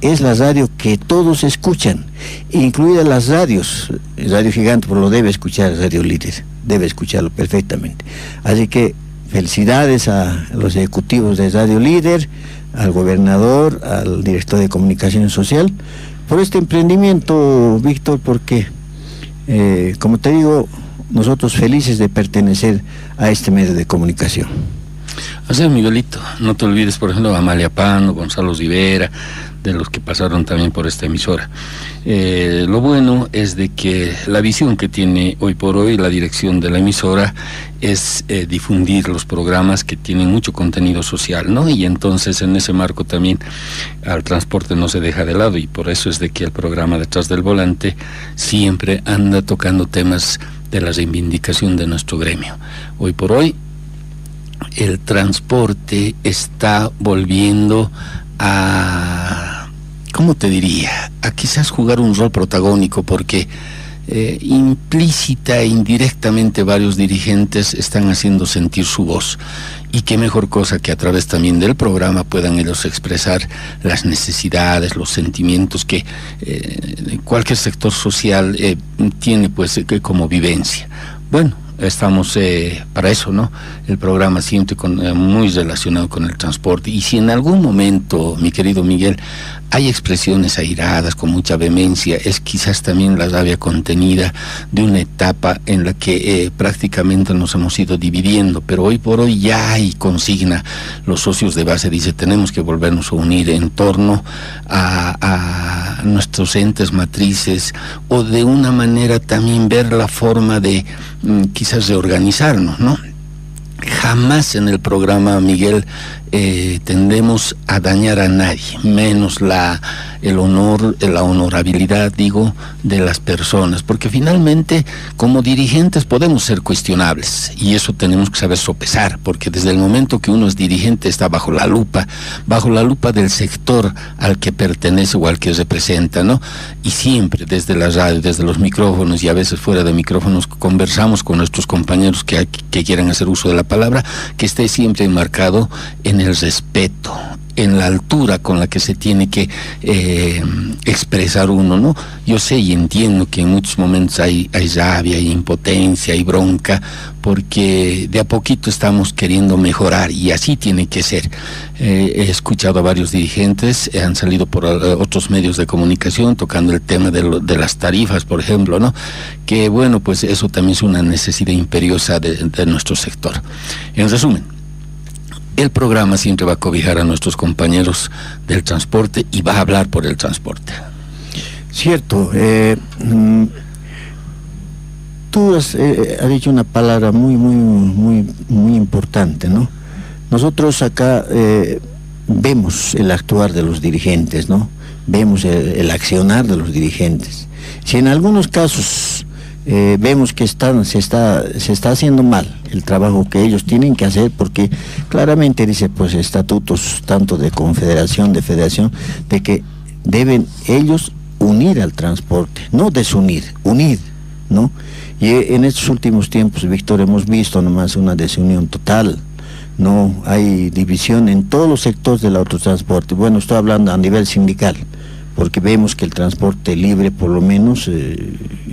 es la radio que todos escuchan, incluidas las radios. Radio Gigante por lo debe escuchar, Radio Líder, debe escucharlo perfectamente. Así que felicidades a los ejecutivos de Radio Líder, al gobernador, al director de Comunicación Social, por este emprendimiento, Víctor, porque, como te digo, nosotros felices de pertenecer a este medio de comunicación. O sea, Miguelito, no te olvides, por ejemplo, Amalia Pano, Gonzalo Rivera, de los que pasaron también por esta emisora. Lo bueno es de que la visión que tiene hoy por hoy la dirección de la emisora es difundir los programas que tienen mucho contenido social, ¿no? Y entonces en ese marco también al transporte no se deja de lado, y por eso es de que el programa Detrás del Volante siempre anda tocando temas de la reivindicación de nuestro gremio. Hoy por hoy el transporte está volviendo a, ¿cómo te diría?, a quizás jugar un rol protagónico, porque implícita e indirectamente varios dirigentes están haciendo sentir su voz, y qué mejor cosa que a través también del programa puedan ellos expresar las necesidades, los sentimientos que cualquier sector social tiene pues como vivencia. Bueno, estamos para eso, ¿no? El programa siempre muy relacionado con el transporte, y si en algún momento, mi querido Miguel, hay expresiones airadas con mucha vehemencia, es quizás también la rabia contenida de una etapa en la que prácticamente nos hemos ido dividiendo, pero hoy por hoy ya hay consigna. Los socios de base dicen, tenemos que volvernos a unir en torno a nuestros entes matrices, o de una manera también ver la forma de quizás reorganizarnos, ¿no? Jamás en el programa, Miguel, tendemos a dañar a nadie, menos el honor, la honorabilidad, digo, de las personas, porque finalmente como dirigentes podemos ser cuestionables, y eso tenemos que saber sopesar, porque desde el momento que uno es dirigente está bajo la lupa del sector al que pertenece o al que representa, ¿no? Y siempre desde la radio, desde los micrófonos y a veces fuera de micrófonos, conversamos con nuestros compañeros que quieran hacer uso de la palabra, que esté siempre enmarcado en el respeto, en la altura con la que se tiene que expresar uno, ¿no? Yo sé y entiendo que en muchos momentos hay rabia, hay impotencia, hay bronca, porque de a poquito estamos queriendo mejorar, y así tiene que ser. He escuchado a varios dirigentes, han salido por otros medios de comunicación tocando el tema de las tarifas, por ejemplo, ¿no? Que bueno, pues eso también es una necesidad imperiosa de nuestro sector. En resumen, el programa siempre va a cobijar a nuestros compañeros del transporte y va a hablar por el transporte. Cierto. Tú has dicho una palabra muy importante, ¿no? Nosotros acá vemos el actuar de los dirigentes, ¿no? Vemos el accionar de los dirigentes. Si en algunos casos vemos que se está haciendo mal el trabajo que ellos tienen que hacer, porque claramente dice pues estatutos tanto de confederación, de federación, de que deben ellos unir al transporte, no desunir, unir, ¿no? Y en estos últimos tiempos, Víctor, hemos visto nomás una desunión total, no hay división en todos los sectores del autotransporte. Bueno, estoy hablando a nivel sindical, porque vemos que el transporte libre, por lo menos,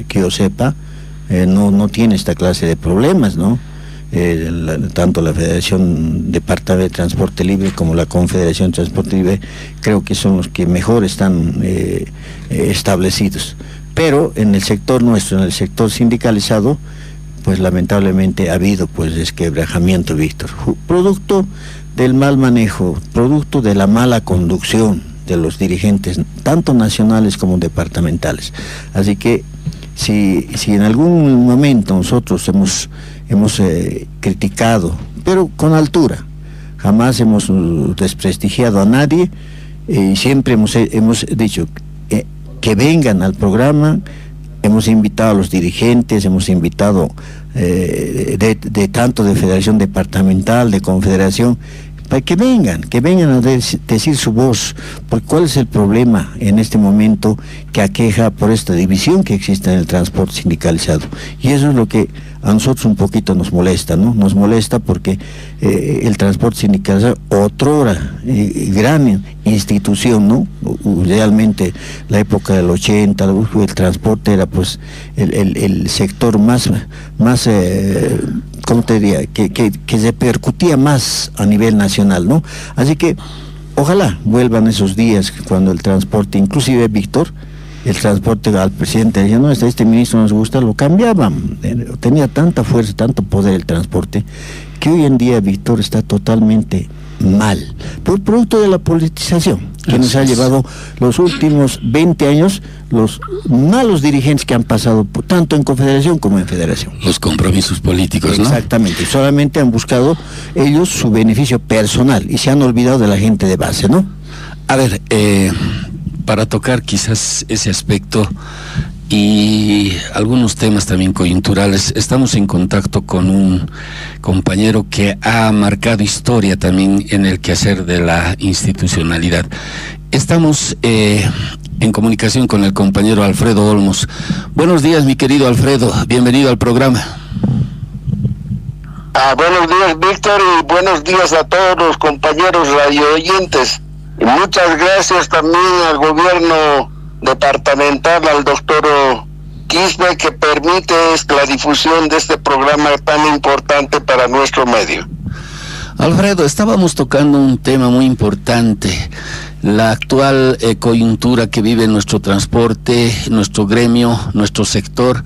que yo sepa, no tiene esta clase de problemas, ¿no? Tanto la Federación Departamental de Transporte Libre como la Confederación de Transporte Libre creo que son los que mejor están establecidos. Pero en el sector nuestro, en el sector sindicalizado, pues lamentablemente ha habido pues desquebrajamiento, Víctor, producto del mal manejo, producto de la mala conducción de los dirigentes, tanto nacionales como departamentales. Así que si en algún momento nosotros hemos criticado, pero con altura, jamás hemos desprestigiado a nadie, y siempre hemos dicho que vengan al programa. Hemos invitado a los dirigentes, hemos invitado de tanto de federación departamental, de confederación, para que vengan a decir su voz, porque cuál es el problema en este momento que aqueja por esta división que existe en el transporte sindicalizado. Y eso es lo que a nosotros un poquito nos molesta, ¿no? Nos molesta porque el transporte sindicalizado, otrora gran institución, ¿no? Realmente la época del 80, el transporte era pues el sector más ¿cómo te diría? Que repercutía más a nivel nacional, ¿no? Así que ojalá vuelvan esos días cuando el transporte, inclusive Víctor, el transporte al presidente decía, no, este ministro nos gusta, lo cambiaban. Tenía tanta fuerza, tanto poder el transporte, que hoy en día, Víctor, está totalmente mal, por producto de la politización que nos ha llevado los últimos 20 años, los malos dirigentes que han pasado tanto en confederación como en federación. Los compromisos políticos, ¿no? Exactamente, solamente han buscado ellos su beneficio personal y se han olvidado de la gente de base, ¿no? A ver, para tocar quizás ese aspecto y algunos temas también coyunturales, estamos en contacto con un compañero que ha marcado historia también en el quehacer de la institucionalidad. Estamos en comunicación con el compañero Alfredo Olmos. Buenos días, mi querido Alfredo, bienvenido al programa. Buenos días, Víctor, y buenos días a todos los compañeros radio oyentes. Y muchas gracias también al gobierno departamental, al doctor Quispe, que permite la difusión de este programa tan importante para nuestro medio. Alfredo, estábamos tocando un tema muy importante, la actual coyuntura que vive nuestro transporte, nuestro gremio, nuestro sector,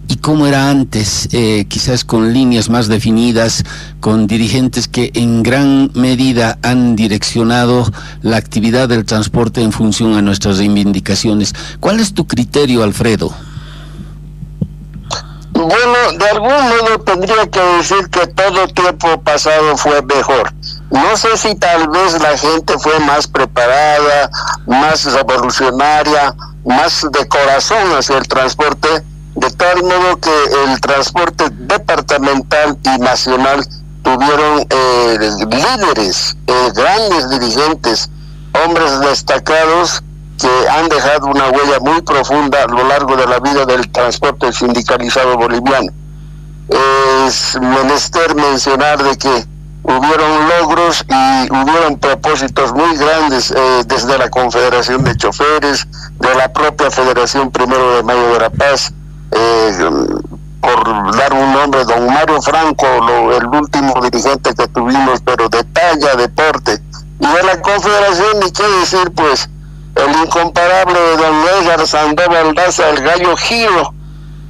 y cómo era antes, quizás con líneas más definidas, con dirigentes que en gran medida han direccionado la actividad del transporte en función a nuestras reivindicaciones. ¿Cuál es tu criterio, Alfredo? Bueno, de algún modo tendría que decir que todo tiempo pasado fue mejor. No sé si tal vez la gente fue más preparada, más revolucionaria, más de corazón hacia el transporte, de tal modo que el transporte departamental y nacional tuvieron líderes, grandes dirigentes, hombres destacados que han dejado una huella muy profunda a lo largo de la vida del transporte sindicalizado boliviano. Es menester mencionar de que hubieron logros y hubieron propósitos muy grandes desde la Confederación de Choferes, de la propia Federación 1 de Mayo de La Paz, por dar un nombre, don Mario Franco, el último dirigente que tuvimos, pero de talla, deporte. Y de la Confederación, ni qué decir, pues, el incomparable don Edgar Sandoval Daza, el Gallo Giro,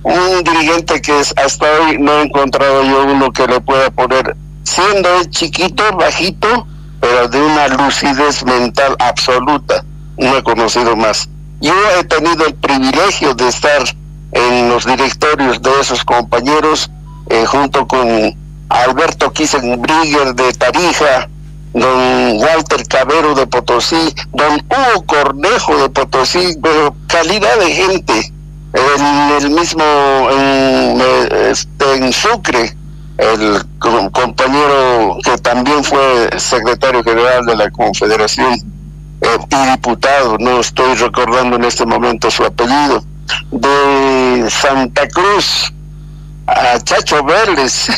un dirigente que hasta hoy no he encontrado yo uno que le pueda poner, siendo él chiquito, bajito, pero de una lucidez mental absoluta. No he conocido más. Yo he tenido el privilegio de estar en los directorios de esos compañeros, junto con Alberto Kissenbrigger de Tarija, don Walter Cabero de Potosí, don Hugo Cornejo de Potosí, pero calidad de gente. El mismo en Sucre, el compañero que también fue secretario general de la Confederación y diputado, no estoy recordando en este momento su apellido, de Santa Cruz, a Chacho Vélez.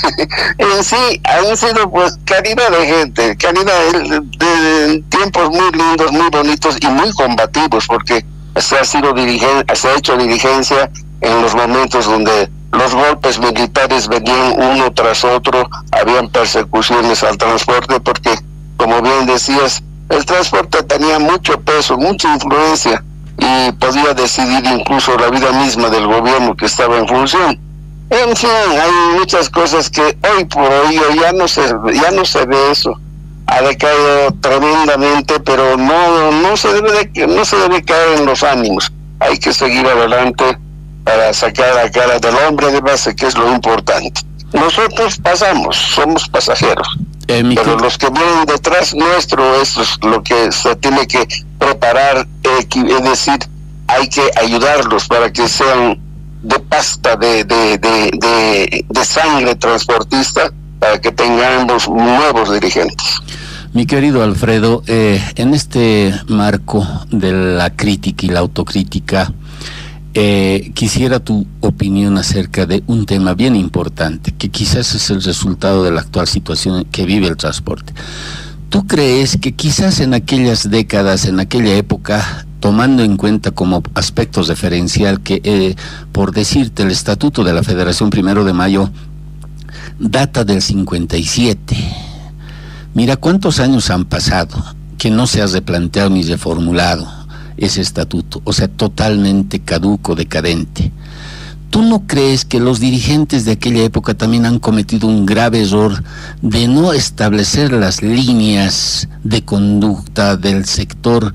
En sí han sido pues calidad de gente, calidad de tiempos muy lindos, muy bonitos y muy combativos, porque se ha hecho dirigencia en los momentos donde los golpes militares venían uno tras otro, habían persecuciones al transporte, porque como bien decías, el transporte tenía mucho peso, mucha influencia, y podía decidir incluso la vida misma del gobierno que estaba en función. En fin, hay muchas cosas que hoy por hoy ya no se ve eso. Ha decaído tremendamente, pero no se debe caer en los ánimos. Hay que seguir adelante para sacar la cara del hombre de base, que es lo importante. Nosotros somos pasajeros, pero los que vienen detrás nuestro, eso es lo que se tiene que preparar, es decir, hay que ayudarlos para que sean de pasta de sangre transportista, para que tengamos nuevos dirigentes. Mi querido Alfredo, en este marco de la crítica y la autocrítica, quisiera tu opinión acerca de un tema bien importante, que quizás es el resultado de la actual situación que vive el transporte. ¿Tú crees que quizás en aquellas décadas, en aquella época, tomando en cuenta como aspectos referencial que, por decirte, el Estatuto de la Federación 1 de Mayo data del 57? Mira cuántos años han pasado que no se ha replanteado ni reformulado ese estatuto, o sea, totalmente caduco, decadente. ¿Tú no crees que los dirigentes de aquella época también han cometido un grave error de no establecer las líneas de conducta del sector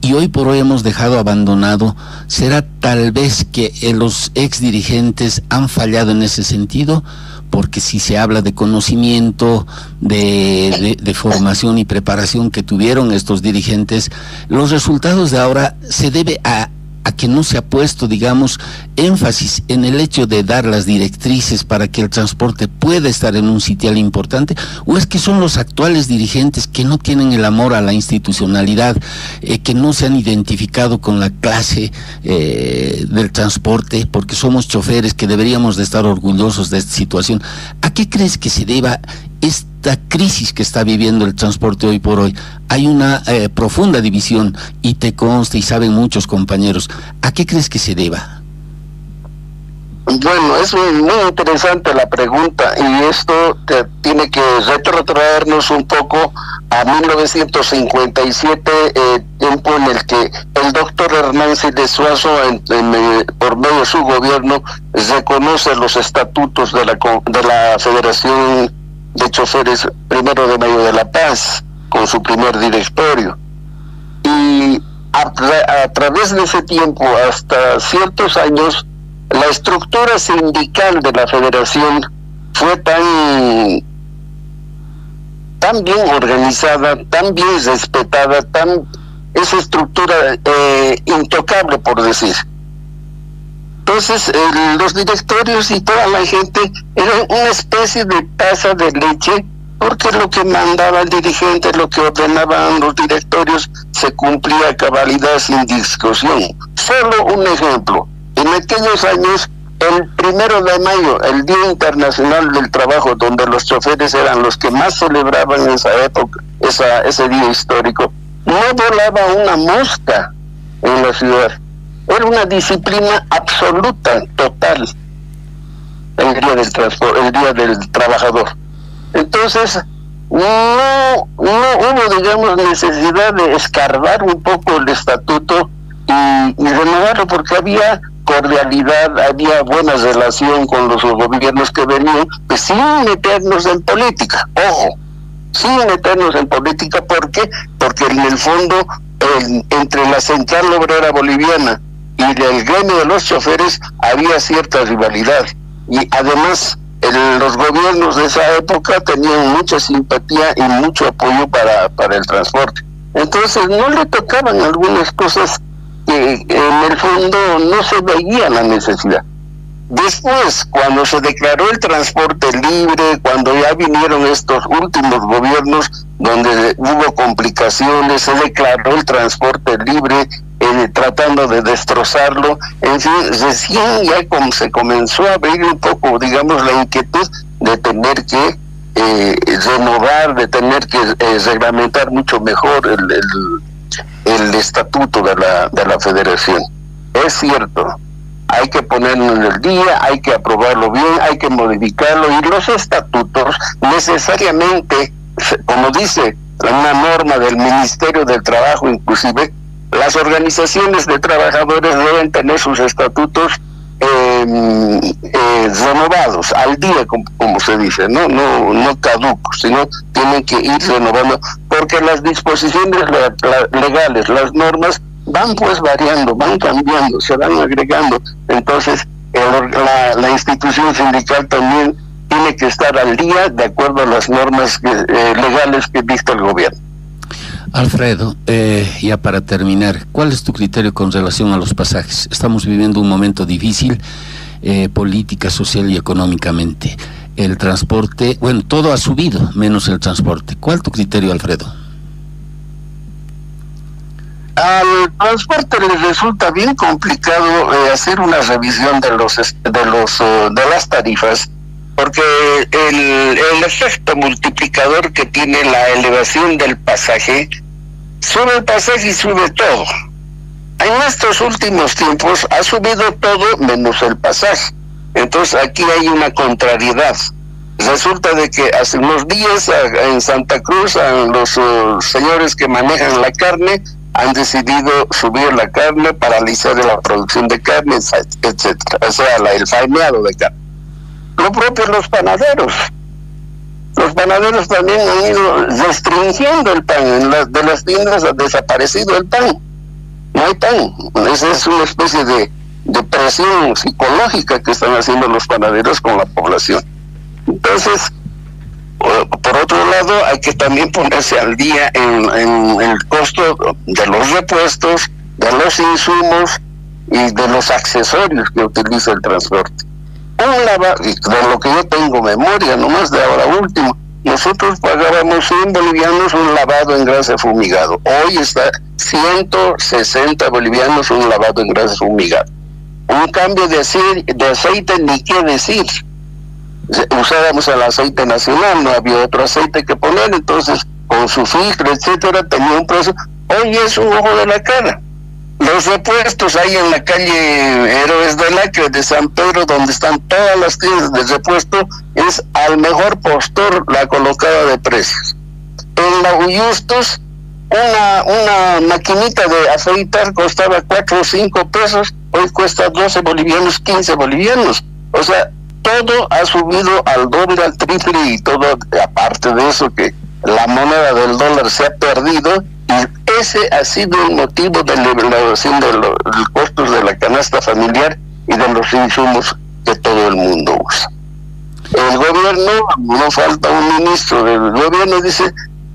y hoy por hoy hemos dejado abandonado? ¿Será tal vez que los ex dirigentes han fallado en ese sentido? Porque si se habla de conocimiento, de formación y preparación que tuvieron estos dirigentes, los resultados de ahora se debe a que no se ha puesto, digamos, énfasis en el hecho de dar las directrices para que el transporte pueda estar en un sitial importante, o es que son los actuales dirigentes que no tienen el amor a la institucionalidad, que no se han identificado con la clase del transporte, porque somos choferes que deberíamos de estar orgullosos de esta situación. ¿A qué crees que se deba esta crisis que está viviendo el transporte hoy por hoy? Hay una profunda división y te consta y saben muchos compañeros. ¿A qué crees que se deba? Bueno, es muy interesante la pregunta y esto tiene que retrotraernos un poco a 1957, tiempo en el que el doctor Hernán Siles Suazo, por medio de su gobierno, reconoce los estatutos de la Federación de Choferes 1 de Mayo de La Paz, con su primer directorio. Y a través de ese tiempo, hasta ciertos años, la estructura sindical de la federación fue tan bien organizada, tan bien respetada, esa estructura intocable, por decir. Entonces, los directorios y toda la gente eran una especie de taza de leche, porque lo que mandaba el dirigente, lo que ordenaban los directorios, se cumplía a cabalidad sin discusión. Solo un ejemplo. En aquellos años, el 1 de mayo, el Día Internacional del Trabajo, donde los choferes eran los que más celebraban en esa época, ese día histórico, no volaba una mosca en la ciudad. Era una disciplina absoluta, total, el día del transporte, el día del trabajador. Entonces, no hubo, digamos, necesidad de escarbar un poco el estatuto y renovarlo, porque había cordialidad, había buena relación con los gobiernos que venían, pues sin meternos en política. Ojo, sin meternos en política. ¿Por qué? Porque en el fondo, entre la Central Obrera Boliviana y el gremio de los choferes había cierta rivalidad, y además los gobiernos de esa época tenían mucha simpatía y mucho apoyo para el transporte. Entonces no le tocaban algunas cosas que en el fondo no se veía la necesidad. Después, cuando se declaró el transporte libre, cuando ya vinieron estos últimos gobiernos donde hubo complicaciones, se declaró el transporte libre, tratando de destrozarlo, en fin, recién ya se comenzó a ver un poco, digamos, la inquietud de tener que renovar, de tener que reglamentar mucho mejor el estatuto de la federación. Es cierto, hay que ponerlo en el día, hay que aprobarlo bien, hay que modificarlo, y los estatutos necesariamente, como dice una norma del Ministerio del Trabajo, inclusive, las organizaciones de trabajadores deben tener sus estatutos renovados al día, como se dice, no caducos, sino tienen que ir renovando, porque las disposiciones legales, las normas van pues variando, van cambiando, se van agregando. Entonces la institución sindical también tiene que estar al día de acuerdo a las normas legales que dicta el gobierno. Alfredo, ya para terminar, ¿cuál es tu criterio con relación a los pasajes? Estamos viviendo un momento difícil, política, social y económicamente. el transporte, bueno, todo ha subido, menos el transporte. ¿Cuál es tu criterio, Alfredo? Al transporte les resulta bien complicado hacer una revisión de las tarifas, porque el efecto multiplicador que tiene la elevación del pasaje, sube el pasaje y sube todo. En estos últimos tiempos ha subido todo menos el pasaje. Entonces aquí hay una contrariedad. Resulta de que hace unos días en Santa Cruz los señores que manejan la carne han decidido subir la carne, paralizar la producción de carne, etcétera. O sea, el faeneado de carne. Lo propio los panaderos. Los panaderos también han ido restringiendo el pan. De las tiendas ha desaparecido el pan. No hay pan. Esa es una especie de presión psicológica que están haciendo los panaderos con la población. Entonces, por otro lado, hay que también ponerse al día en el costo de los repuestos, de los insumos y de los accesorios que utiliza el transporte. De lo que yo tengo memoria, nomás de ahora último, nosotros pagábamos 100 bolivianos un lavado en grasa fumigado. Hoy está 160 bolivianos un lavado en grasa fumigado. Un cambio de aceite, ni qué decir. Usábamos el aceite nacional, no había otro aceite que poner, entonces con su filtro, etcétera, tenía un precio. Hoy es un ojo de la cara. Los repuestos ahí en la calle Héroes del Acre de San Pedro, donde están todas las tiendas de repuesto, es al mejor postor la colocada de precios. En la Uyustos, una maquinita de afeitar costaba 4 o 5 pesos, hoy cuesta 12 bolivianos, 15 bolivianos. O sea, todo ha subido al doble, al triple, y todo, aparte de eso, que la moneda del dólar se ha perdido, y ese ha sido el motivo de la elevación de los costos de la canasta familiar y de los insumos que todo el mundo usa. El gobierno, no falta un ministro del gobierno, dice: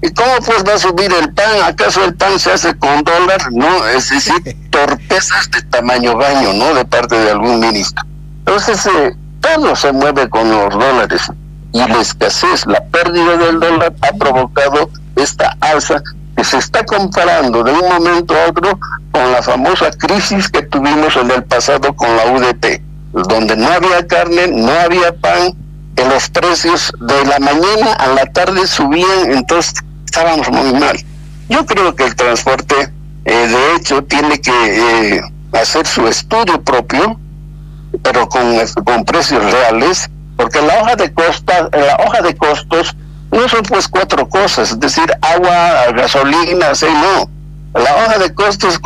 ¿y cómo pues va a subir el pan? ¿Acaso el pan se hace con dólar? No, es decir, torpezas de tamaño baño, ¿no?, de parte de algún ministro. Entonces, todo se mueve con los dólares, y la escasez, la pérdida del dólar ha provocado esta alza que se está comparando de un momento a otro con la famosa crisis que tuvimos en el pasado con la UDP, donde no había carne, no había pan, que los precios de la mañana a la tarde subían, entonces estábamos muy mal. Yo creo que el transporte, de hecho, tiene que hacer su estudio propio, pero con precios reales, porque la hoja de costos no son pues 4 cosas, es decir, agua, gasolina, aceite, no. La hoja de costos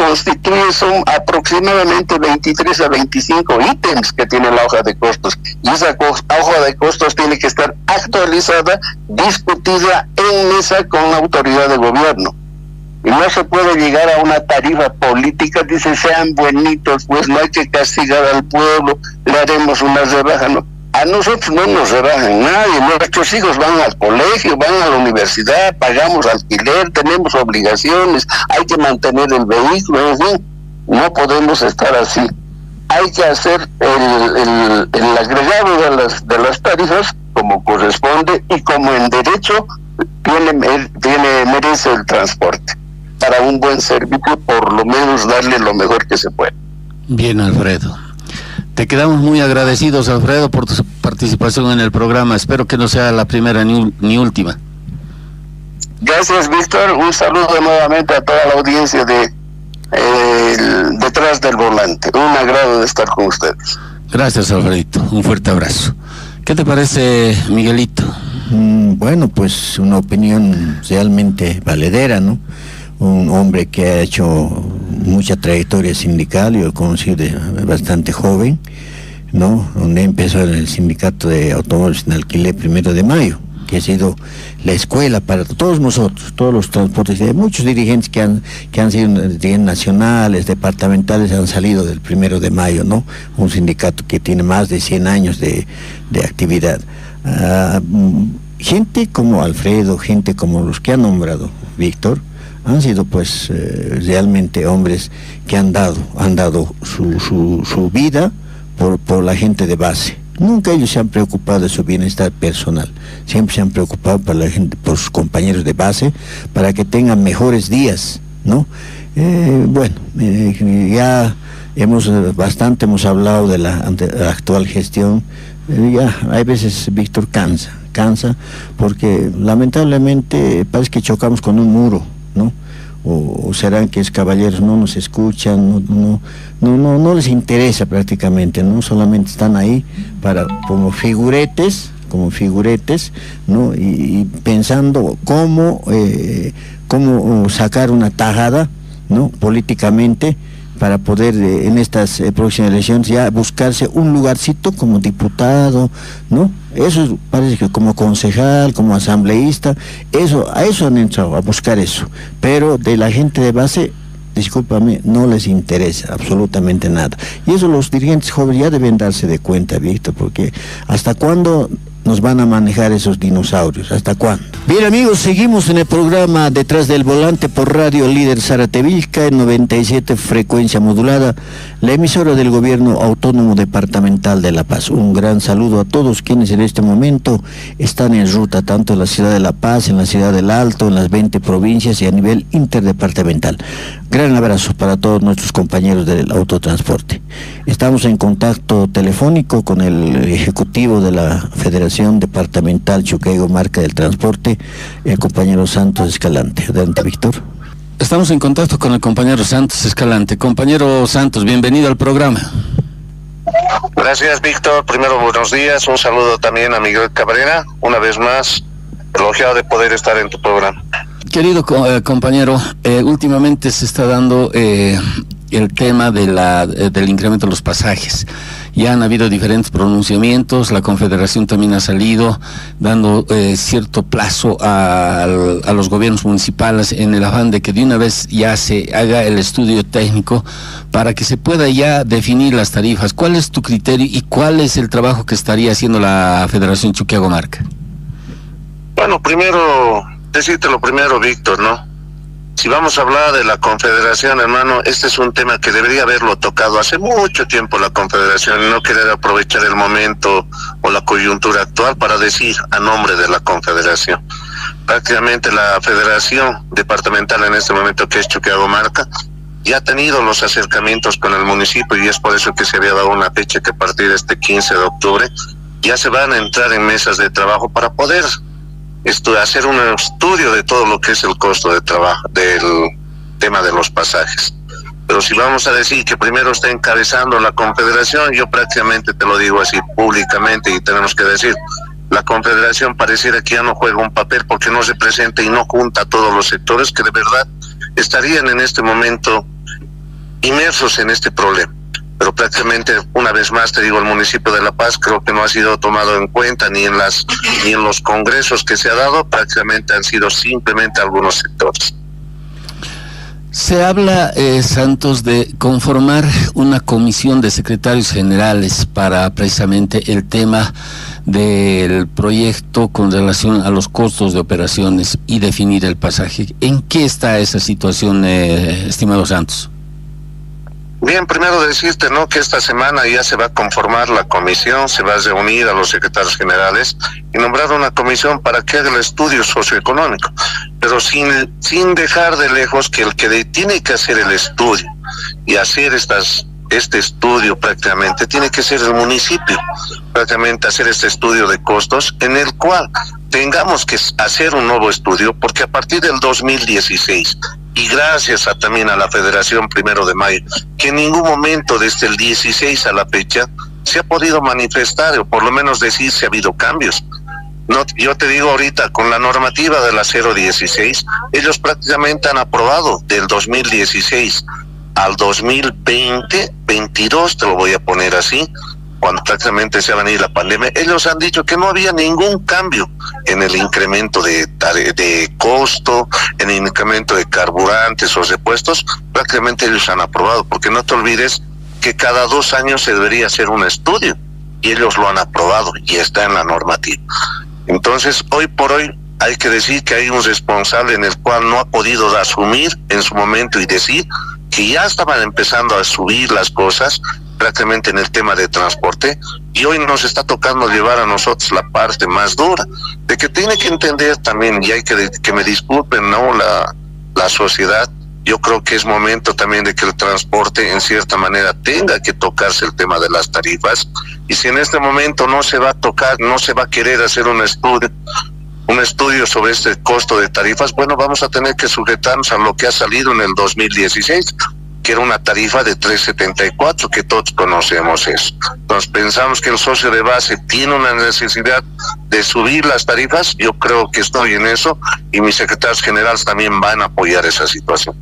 son aproximadamente 23 a 25 ítems que tiene la hoja de costos, y esa hoja de costos tiene que estar actualizada, discutida en mesa con la autoridad de gobierno. Y no se puede llegar a una tarifa política, dice: sean buenitos, pues no hay que castigar al pueblo, le haremos una rebaja. No, a nosotros no nos rebajan nadie, nuestros hijos van al colegio, van a la universidad, pagamos alquiler, tenemos obligaciones, hay que mantener el vehículo, en fin, no podemos estar así. Hay que hacer el agregado de las tarifas como corresponde y como en derecho merece el transporte, para un buen servicio, por lo menos darle lo mejor que se puede. Bien, Alfredo. Te quedamos muy agradecidos, Alfredo, por tu participación en el programa. Espero que no sea la primera ni última. Gracias, Víctor. Un saludo nuevamente a toda la audiencia de Detrás del Volante. Un agrado de estar con ustedes. Gracias, Alfredito. Un fuerte abrazo. ¿Qué te parece, Miguelito? Bueno, pues una opinión realmente valedera, ¿no? Un hombre que ha hecho mucha trayectoria sindical, yo lo conocí de bastante joven, ¿no? Donde empezó en el sindicato de automóviles en alquiler 1 de Mayo, que ha sido la escuela para todos nosotros, todos los transportes. Muchos dirigentes que han sido dirigentes nacionales, departamentales, han salido del 1 de Mayo, ¿no? Un sindicato que tiene más de 100 años de actividad. Gente como Alfredo, gente como los que ha nombrado Víctor, han sido pues realmente hombres que han dado su vida por la gente de base, Nunca ellos se han preocupado de su bienestar personal, siempre se han preocupado por la gente, por sus compañeros de base, para que tengan mejores días, ¿no? Ya hemos hablado de la actual gestión. Ya hay veces, Víctor, cansa, porque lamentablemente parece que chocamos con un muro, ¿no? O serán que es caballeros, no nos escuchan, no les interesa prácticamente, ¿no? Solamente están ahí como figuretes, ¿no? Y pensando cómo sacar una tajada, ¿no? Políticamente, para poder en estas próximas elecciones ya buscarse un lugarcito como diputado, ¿no? Eso parece que como concejal, como asambleísta, a eso han entrado, a buscar eso. Pero de la gente de base, discúlpame, no les interesa absolutamente nada. Y eso los dirigentes jóvenes ya deben darse de cuenta, Víctor, porque ¿hasta cuándo nos van a manejar esos dinosaurios? ¿Hasta cuándo? Bien, amigos, seguimos en el programa Detrás del Volante por Radio Líder Zaratevilca en 97 frecuencia modulada, la emisora del Gobierno Autónomo Departamental de La Paz. Un gran saludo a todos quienes en este momento están en ruta, tanto en la ciudad de La Paz, en la ciudad del Alto, en las 20 provincias y a nivel interdepartamental. Gran abrazo para todos nuestros compañeros del autotransporte. Estamos en contacto telefónico con el ejecutivo de la Federación Departamental Chuquiago-Marca del Transporte, el compañero Santos Escalante. Adelante, Víctor. Estamos en contacto con el compañero Santos Escalante. Compañero Santos, bienvenido al programa. Gracias, Víctor. Primero, buenos días. Un saludo también a Miguel Cabrera. Una vez más, elogiado de poder estar en tu programa. Querido compañero, últimamente se está dando el tema del incremento de los pasajes. Ya han habido diferentes pronunciamientos, la Confederación también ha salido dando cierto plazo a los gobiernos municipales en el afán de que de una vez ya se haga el estudio técnico para que se pueda ya definir las tarifas. ¿Cuál es tu criterio y cuál es el trabajo que estaría haciendo la Federación Chuquiago-Marca? Bueno, decirte lo primero, Víctor, ¿no? Si vamos a hablar de la Confederación, hermano, este es un tema que debería haberlo tocado hace mucho tiempo la Confederación y no querer aprovechar el momento o la coyuntura actual para decir a nombre de la Confederación. Prácticamente la Federación Departamental en este momento, que es Chuquiago-Marca, ya ha tenido los acercamientos con el municipio y es por eso que se había dado una fecha que a partir de este 15 de octubre ya se van a entrar en mesas de trabajo para poder hacer un estudio de todo lo que es el costo de trabajo, del tema de los pasajes. Pero si vamos a decir que primero está encabezando la Confederación, yo prácticamente te lo digo así públicamente y tenemos que decir, la Confederación pareciera que ya no juega un papel porque no se presenta y no junta a todos los sectores que de verdad estarían en este momento inmersos en este problema. Pero prácticamente, una vez más te digo, el municipio de La Paz creo que no ha sido tomado en cuenta ni en los congresos que se ha dado, prácticamente han sido simplemente algunos sectores. Se habla, Santos, de conformar una comisión de secretarios generales para precisamente el tema del proyecto con relación a los costos de operaciones y definir el pasaje. ¿En qué está esa situación, estimado Santos? Bien, primero decirte, ¿no?, que esta semana ya se va a conformar la comisión, se va a reunir a los secretarios generales y nombrar una comisión para que haga el estudio socioeconómico, pero sin dejar de lejos que el que tiene que hacer el estudio y hacer este estudio prácticamente tiene que ser el municipio, prácticamente hacer este estudio de costos en el cual tengamos que hacer un nuevo estudio, porque a partir del 2016 y gracias también a la Federación 1 de Mayo, que en ningún momento desde el 16 a la fecha se ha podido manifestar, o por lo menos decir si ha habido cambios. No, yo te digo ahorita, con la normativa de la 016, ellos prácticamente han aprobado del 2016 al 2020, 22, te lo voy a poner así, cuando prácticamente se va a venir la pandemia, ellos han dicho que no había ningún cambio en el incremento de costo, en el incremento de carburantes o repuestos, prácticamente ellos han aprobado, porque no te olvides que cada 2 años se debería hacer un estudio, y ellos lo han aprobado, y está en la normativa. Entonces, hoy por hoy, hay que decir que hay un responsable en el cual no ha podido asumir en su momento y decir que ya estaban empezando a subir las cosas, prácticamente en el tema de transporte, y hoy nos está tocando llevar a nosotros la parte más dura, de que tiene que entender también, y hay que me disculpen, ¿no?, la sociedad. Yo creo que es momento también de que el transporte en cierta manera tenga que tocarse el tema de las tarifas, y si en este momento no se va a tocar, no se va a querer hacer un estudio sobre este costo de tarifas, bueno, vamos a tener que sujetarnos a lo que ha salido en el 2016, que era una tarifa de 3.74, que todos conocemos eso. Entonces pensamos que el socio de base tiene una necesidad de subir las tarifas. Yo creo que estoy en eso, y mis secretarios generales también van a apoyar esa situación.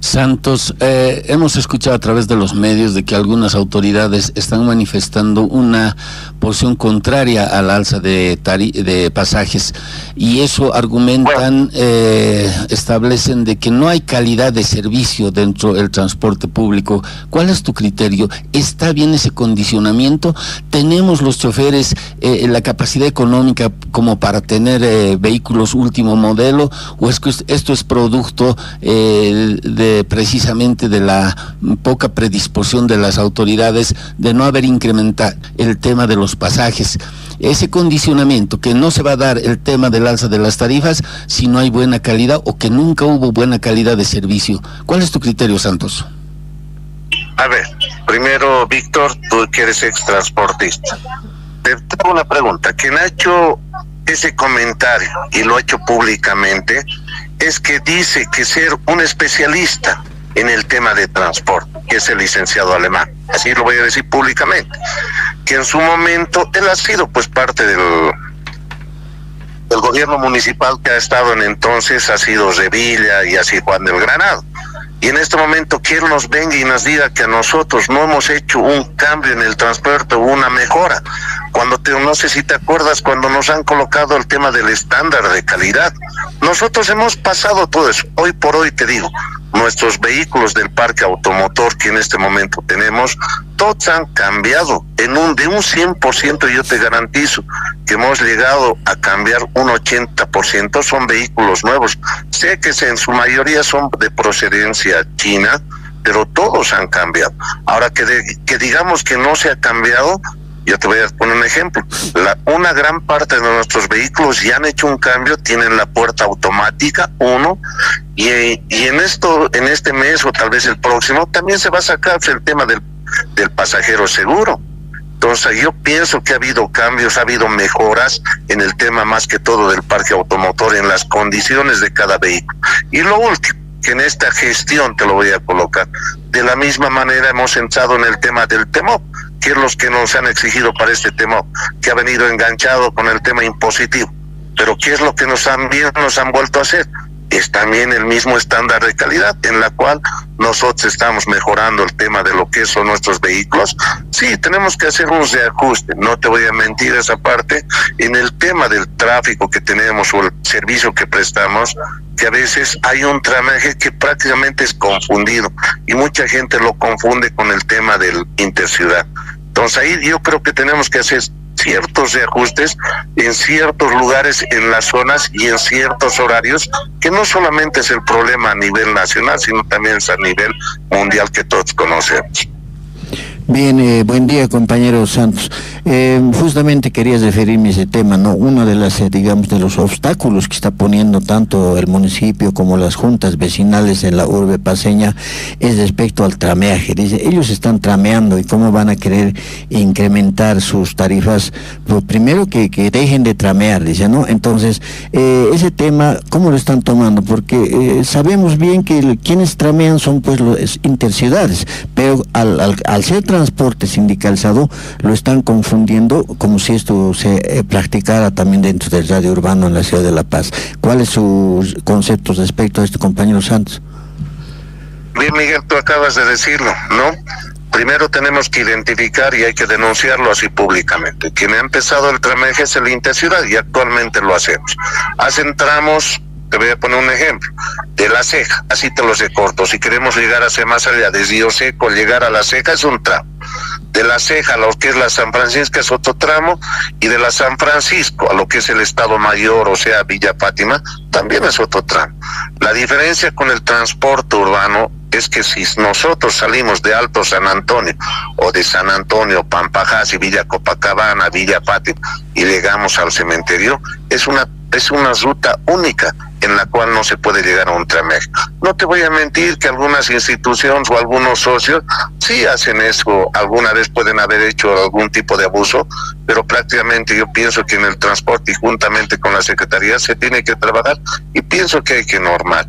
Santos, hemos escuchado a través de los medios de que algunas autoridades están manifestando una posición contraria al alza de pasajes, y eso argumentan, establecen de que no hay calidad de servicio dentro del transporte público. ¿Cuál es tu criterio? ¿Está bien ese condicionamiento? ¿Tenemos los choferes la capacidad económica como para tener vehículos último modelo, o es que esto es producto precisamente de la poca predisposición de las autoridades de no haber incrementado el tema de los pasajes? Ese condicionamiento, que no se va a dar el tema del alza de las tarifas si no hay buena calidad, o que nunca hubo buena calidad de servicio. ¿Cuál es tu criterio, Santos? A ver, primero, Víctor, tú que eres ex transportista, te tengo una pregunta. Quien ha hecho ese comentario y lo ha hecho públicamente es que dice que ser un especialista en el tema de transporte, que es el licenciado Alemán, así lo voy a decir públicamente, que en su momento él ha sido pues parte del gobierno municipal que ha estado en entonces, ha sido Revilla y así Juan del Granado, y en este momento que él nos venga y nos diga que a nosotros no hemos hecho un cambio en el transporte o una mejora, cuando no sé si te acuerdas, cuando nos han colocado el tema del estándar de calidad, nosotros hemos pasado todo eso. Hoy por hoy te digo, nuestros vehículos del parque automotor que en este momento tenemos, todos han cambiado de un 100%, yo te garantizo que hemos llegado a cambiar un 80%, son vehículos nuevos. Sé que en su mayoría son de procedencia china, pero todos han cambiado. Ahora que digamos que no se ha cambiado, yo te voy a poner un ejemplo. Una gran parte de nuestros vehículos ya han hecho un cambio, tienen la puerta automática, y en este mes o tal vez el próximo también se va a sacar el tema del pasajero seguro. Entonces yo pienso que ha habido cambios, ha habido mejoras en el tema más que todo del parque automotor, en las condiciones de cada vehículo. Y lo último, que en esta gestión te lo voy a colocar, de la misma manera hemos entrado en el tema del TEMOP, que es los que nos han exigido para este TEMOP, que ha venido enganchado con el tema impositivo. Pero ¿qué es lo que nos han vuelto a hacer? Es también el mismo estándar de calidad, en la cual nosotros estamos mejorando el tema de lo que son nuestros vehículos. Sí, tenemos que hacer un reajuste, no te voy a mentir esa parte, en el tema del tráfico que tenemos o el servicio que prestamos, que a veces hay un tramaje que prácticamente es confundido, y mucha gente lo confunde con el tema del interciudad. Entonces ahí yo creo que tenemos que hacer ciertos reajustes en ciertos lugares, en las zonas y en ciertos horarios, que no solamente es el problema a nivel nacional, sino también es a nivel mundial que todos conocemos. Bien, buen día, compañero Santos. Justamente quería referirme a ese tema, ¿no? Uno de las, digamos, de los obstáculos que está poniendo tanto el municipio como las juntas vecinales en la urbe paceña es respecto al trameaje. Dice, ellos están trameando, y cómo van a querer incrementar sus tarifas. Pues primero que dejen de tramear, dice, ¿no? Entonces, ese tema, ¿cómo lo están tomando? Porque sabemos bien que quienes tramean son pues los interciudades, pero al ser transporte sindicalizado lo están confundiendo como si esto se practicara también dentro del radio urbano en la ciudad de La Paz. ¿Cuál es su concepto respecto a esto, compañero Santos? Bien, Miguel, tú acabas de decirlo, ¿no? Primero tenemos que identificar y hay que denunciarlo así públicamente. Quien ha empezado el trameje es el Interciudad, y actualmente lo hacemos. Hacen tramos, te voy a poner un ejemplo, de La Ceja, así te los recorto. Si queremos llegar hacia más allá, de Río Seco, llegar a La Ceja es un tramo. De La Ceja a lo que es la San Francisco es otro tramo, y de la San Francisco a lo que es el Estado Mayor, o sea, Villa Fátima, también es otro tramo. La diferencia con el transporte urbano es que si nosotros salimos de Alto San Antonio o de San Antonio, Pampajás, Villa Copacabana, Villa Patria y llegamos al cementerio, es una ruta única en la cual no se puede llegar a Ultraméxico. No te voy a mentir que algunas instituciones o algunos socios sí hacen eso, alguna vez pueden haber hecho algún tipo de abuso, pero prácticamente yo pienso que en el transporte y juntamente con la Secretaría se tiene que trabajar y pienso que hay que normar.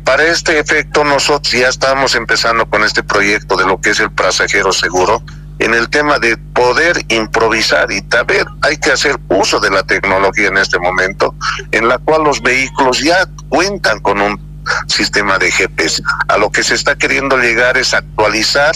Para este efecto nosotros ya estamos empezando con este proyecto de lo que es el pasajero seguro, en el tema de poder improvisar y también hay que hacer uso de la tecnología en este momento, en la cual los vehículos ya cuentan con un sistema de GPS. A lo que se está queriendo llegar es actualizar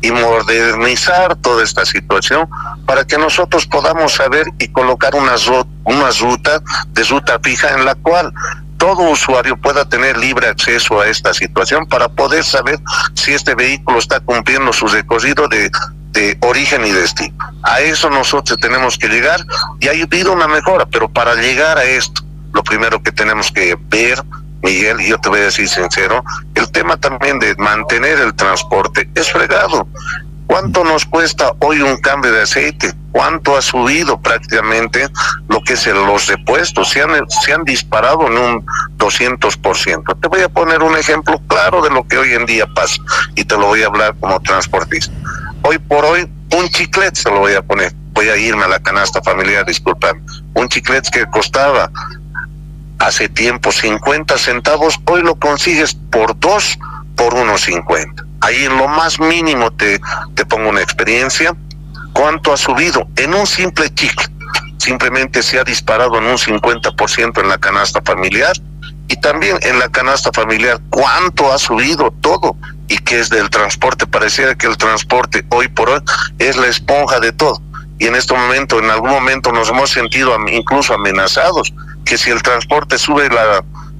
y modernizar toda esta situación para que nosotros podamos saber y colocar una ruta fija en la cual todo usuario pueda tener libre acceso a esta situación para poder saber si este vehículo está cumpliendo su recorrido de origen y destino. A eso nosotros tenemos que llegar y ha habido una mejora, pero para llegar a esto, lo primero que tenemos que ver, Miguel, y yo te voy a decir sincero, el tema también de mantener el transporte es fregado. ¿Cuánto nos cuesta hoy un cambio de aceite? ¿Cuánto ha subido prácticamente lo que es los repuestos? Se han disparado en un 200%. Te voy a poner un ejemplo claro de lo que hoy en día pasa y te lo voy a hablar como transportista. Hoy por hoy, un chiclete se lo voy a poner. Voy a irme a la canasta familiar, disculpame. Un chiclete que costaba hace tiempo 50 centavos, hoy lo consigues por 2 por 1.50. Ahí en lo más mínimo te pongo una experiencia. ¿Cuánto ha subido? En un simple chicle. Simplemente se ha disparado en un 50% en la canasta familiar. Y también en la canasta familiar, ¿cuánto ha subido todo? Y que es del transporte. Pareciera que el transporte hoy por hoy es la esponja de todo. Y en este momento, en algún momento nos hemos sentido incluso amenazados, que si el transporte sube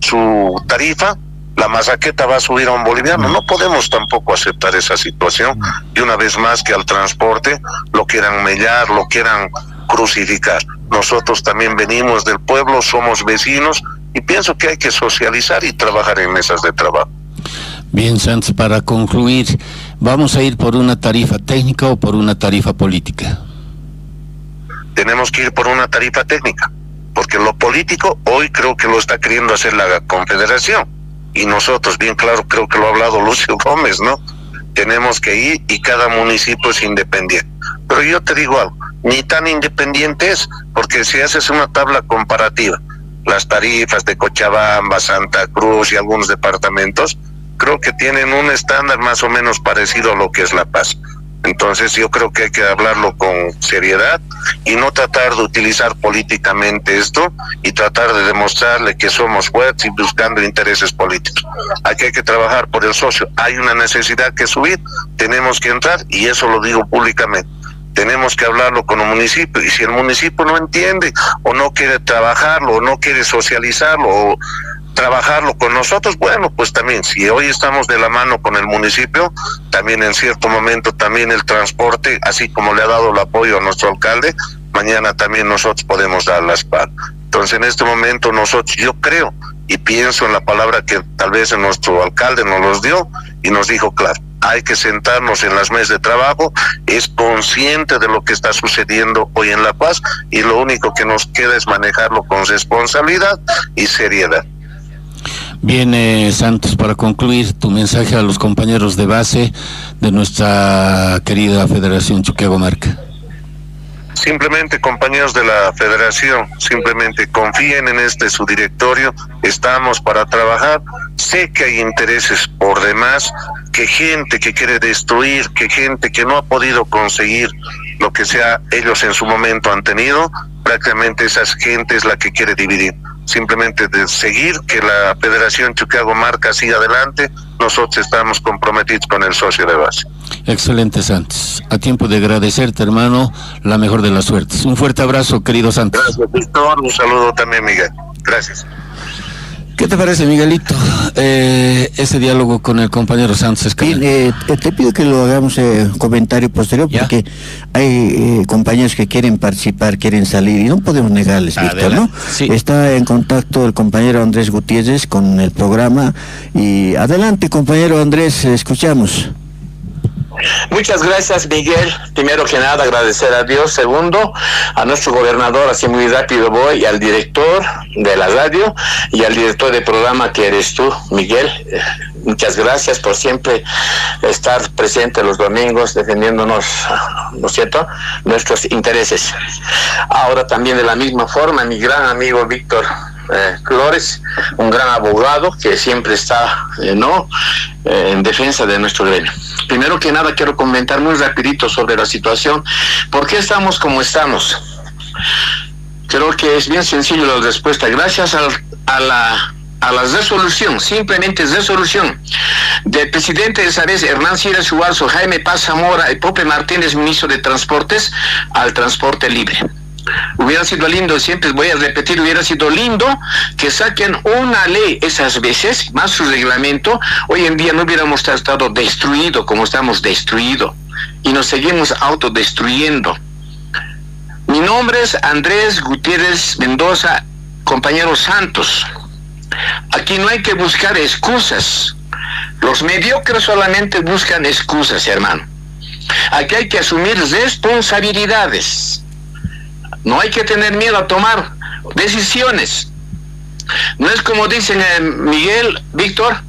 su tarifa, la mazaqueta va a subir a un boliviano. No podemos tampoco aceptar esa situación. Y una vez más que al transporte lo quieran mellar, lo quieran crucificar. Nosotros también venimos del pueblo, somos vecinos y pienso que hay que socializar y trabajar en mesas de trabajo. Bien, Santos, para concluir, ¿vamos a ir por una tarifa técnica o por una tarifa política? Tenemos que ir por una tarifa técnica, porque lo político hoy creo que lo está queriendo hacer la Confederación. Y nosotros, bien claro, creo que lo ha hablado Lucio Gómez, ¿no? Tenemos que ir y cada municipio es independiente. Pero yo te digo algo, ni tan independiente es, porque si haces una tabla comparativa, las tarifas de Cochabamba, Santa Cruz y algunos departamentos, creo que tienen un estándar más o menos parecido a lo que es La Paz. Entonces yo creo que hay que hablarlo con seriedad y no tratar de utilizar políticamente esto y tratar de demostrarle que somos fuertes y buscando intereses políticos. Aquí hay que trabajar por el socio. Hay una necesidad que subir, tenemos que entrar y eso lo digo públicamente. Tenemos que hablarlo con el municipio y si el municipio no entiende o no quiere trabajarlo o no quiere socializarlo o trabajarlo con nosotros, bueno, pues también, si hoy estamos de la mano con el municipio, también en cierto momento también el transporte, así como le ha dado el apoyo a nuestro alcalde, mañana también nosotros podemos dar la espalda. Entonces en este momento nosotros, yo creo y pienso en la palabra que tal vez nuestro alcalde nos los dio y nos dijo claro, hay que sentarnos en las mesas de trabajo, es consciente de lo que está sucediendo hoy en La Paz y lo único que nos queda es manejarlo con responsabilidad y seriedad. Bien, Santos, para concluir, tu mensaje a los compañeros de base de nuestra querida Federación Chuquiagomarca. Simplemente, compañeros de la Federación, simplemente confíen en su directorio, estamos para trabajar. Sé que hay intereses por demás, que gente que quiere destruir, que gente que no ha podido conseguir lo que sea ellos en su momento han tenido, prácticamente esa gente es la que quiere dividir. Simplemente de seguir que la Federación Chuquiagomarca siga adelante, nosotros estamos comprometidos con el socio de base. Excelente, Santos. A tiempo de agradecerte, hermano, la mejor de las suertes. Un fuerte abrazo, querido Santos. Gracias, Víctor. Un saludo también, Miguel. Gracias. ¿Qué te parece, Miguelito? Ese diálogo con el compañero Santos Escalante. Bien, te pido que lo hagamos comentario posterior, porque hay compañeros que quieren participar, quieren salir, y no podemos negarles, Víctor, ¿no? Sí. Está en contacto el compañero Andrés Gutiérrez con el programa, y adelante, compañero Andrés, escuchamos. Muchas gracias, Miguel. Primero que nada, agradecer a Dios. Segundo, a nuestro gobernador, así muy rápido voy, al director de la radio y al director del programa que eres tú, Miguel. Muchas gracias por siempre estar presente los domingos defendiéndonos, ¿no es cierto?, nuestros intereses. Ahora también de la misma forma, mi gran amigo Víctor Flores, un gran abogado que siempre está en defensa de nuestro gremio. Primero que nada quiero comentar muy rapidito sobre la situación. ¿Por qué estamos como estamos? Creo que es bien sencillo la respuesta. Gracias a la resolución, simplemente resolución del presidente de esa vez, Hernán Siles Suazo, Jaime Paz Zamora y Pope Martínez, ministro de Transportes, al transporte libre. Hubiera sido lindo, siempre voy a repetir, hubiera sido lindo que saquen una ley esas veces, más su reglamento. Hoy en día no hubiéramos estado destruido como estamos destruidos y nos seguimos autodestruyendo. Mi nombre es Andrés Gutiérrez Mendoza, compañero Santos. Aquí no hay que buscar excusas. Los mediocres solamente buscan excusas, hermano. Aquí hay que asumir responsabilidades. No hay que tener miedo a tomar decisiones. No es como dicen Miguel, Víctor,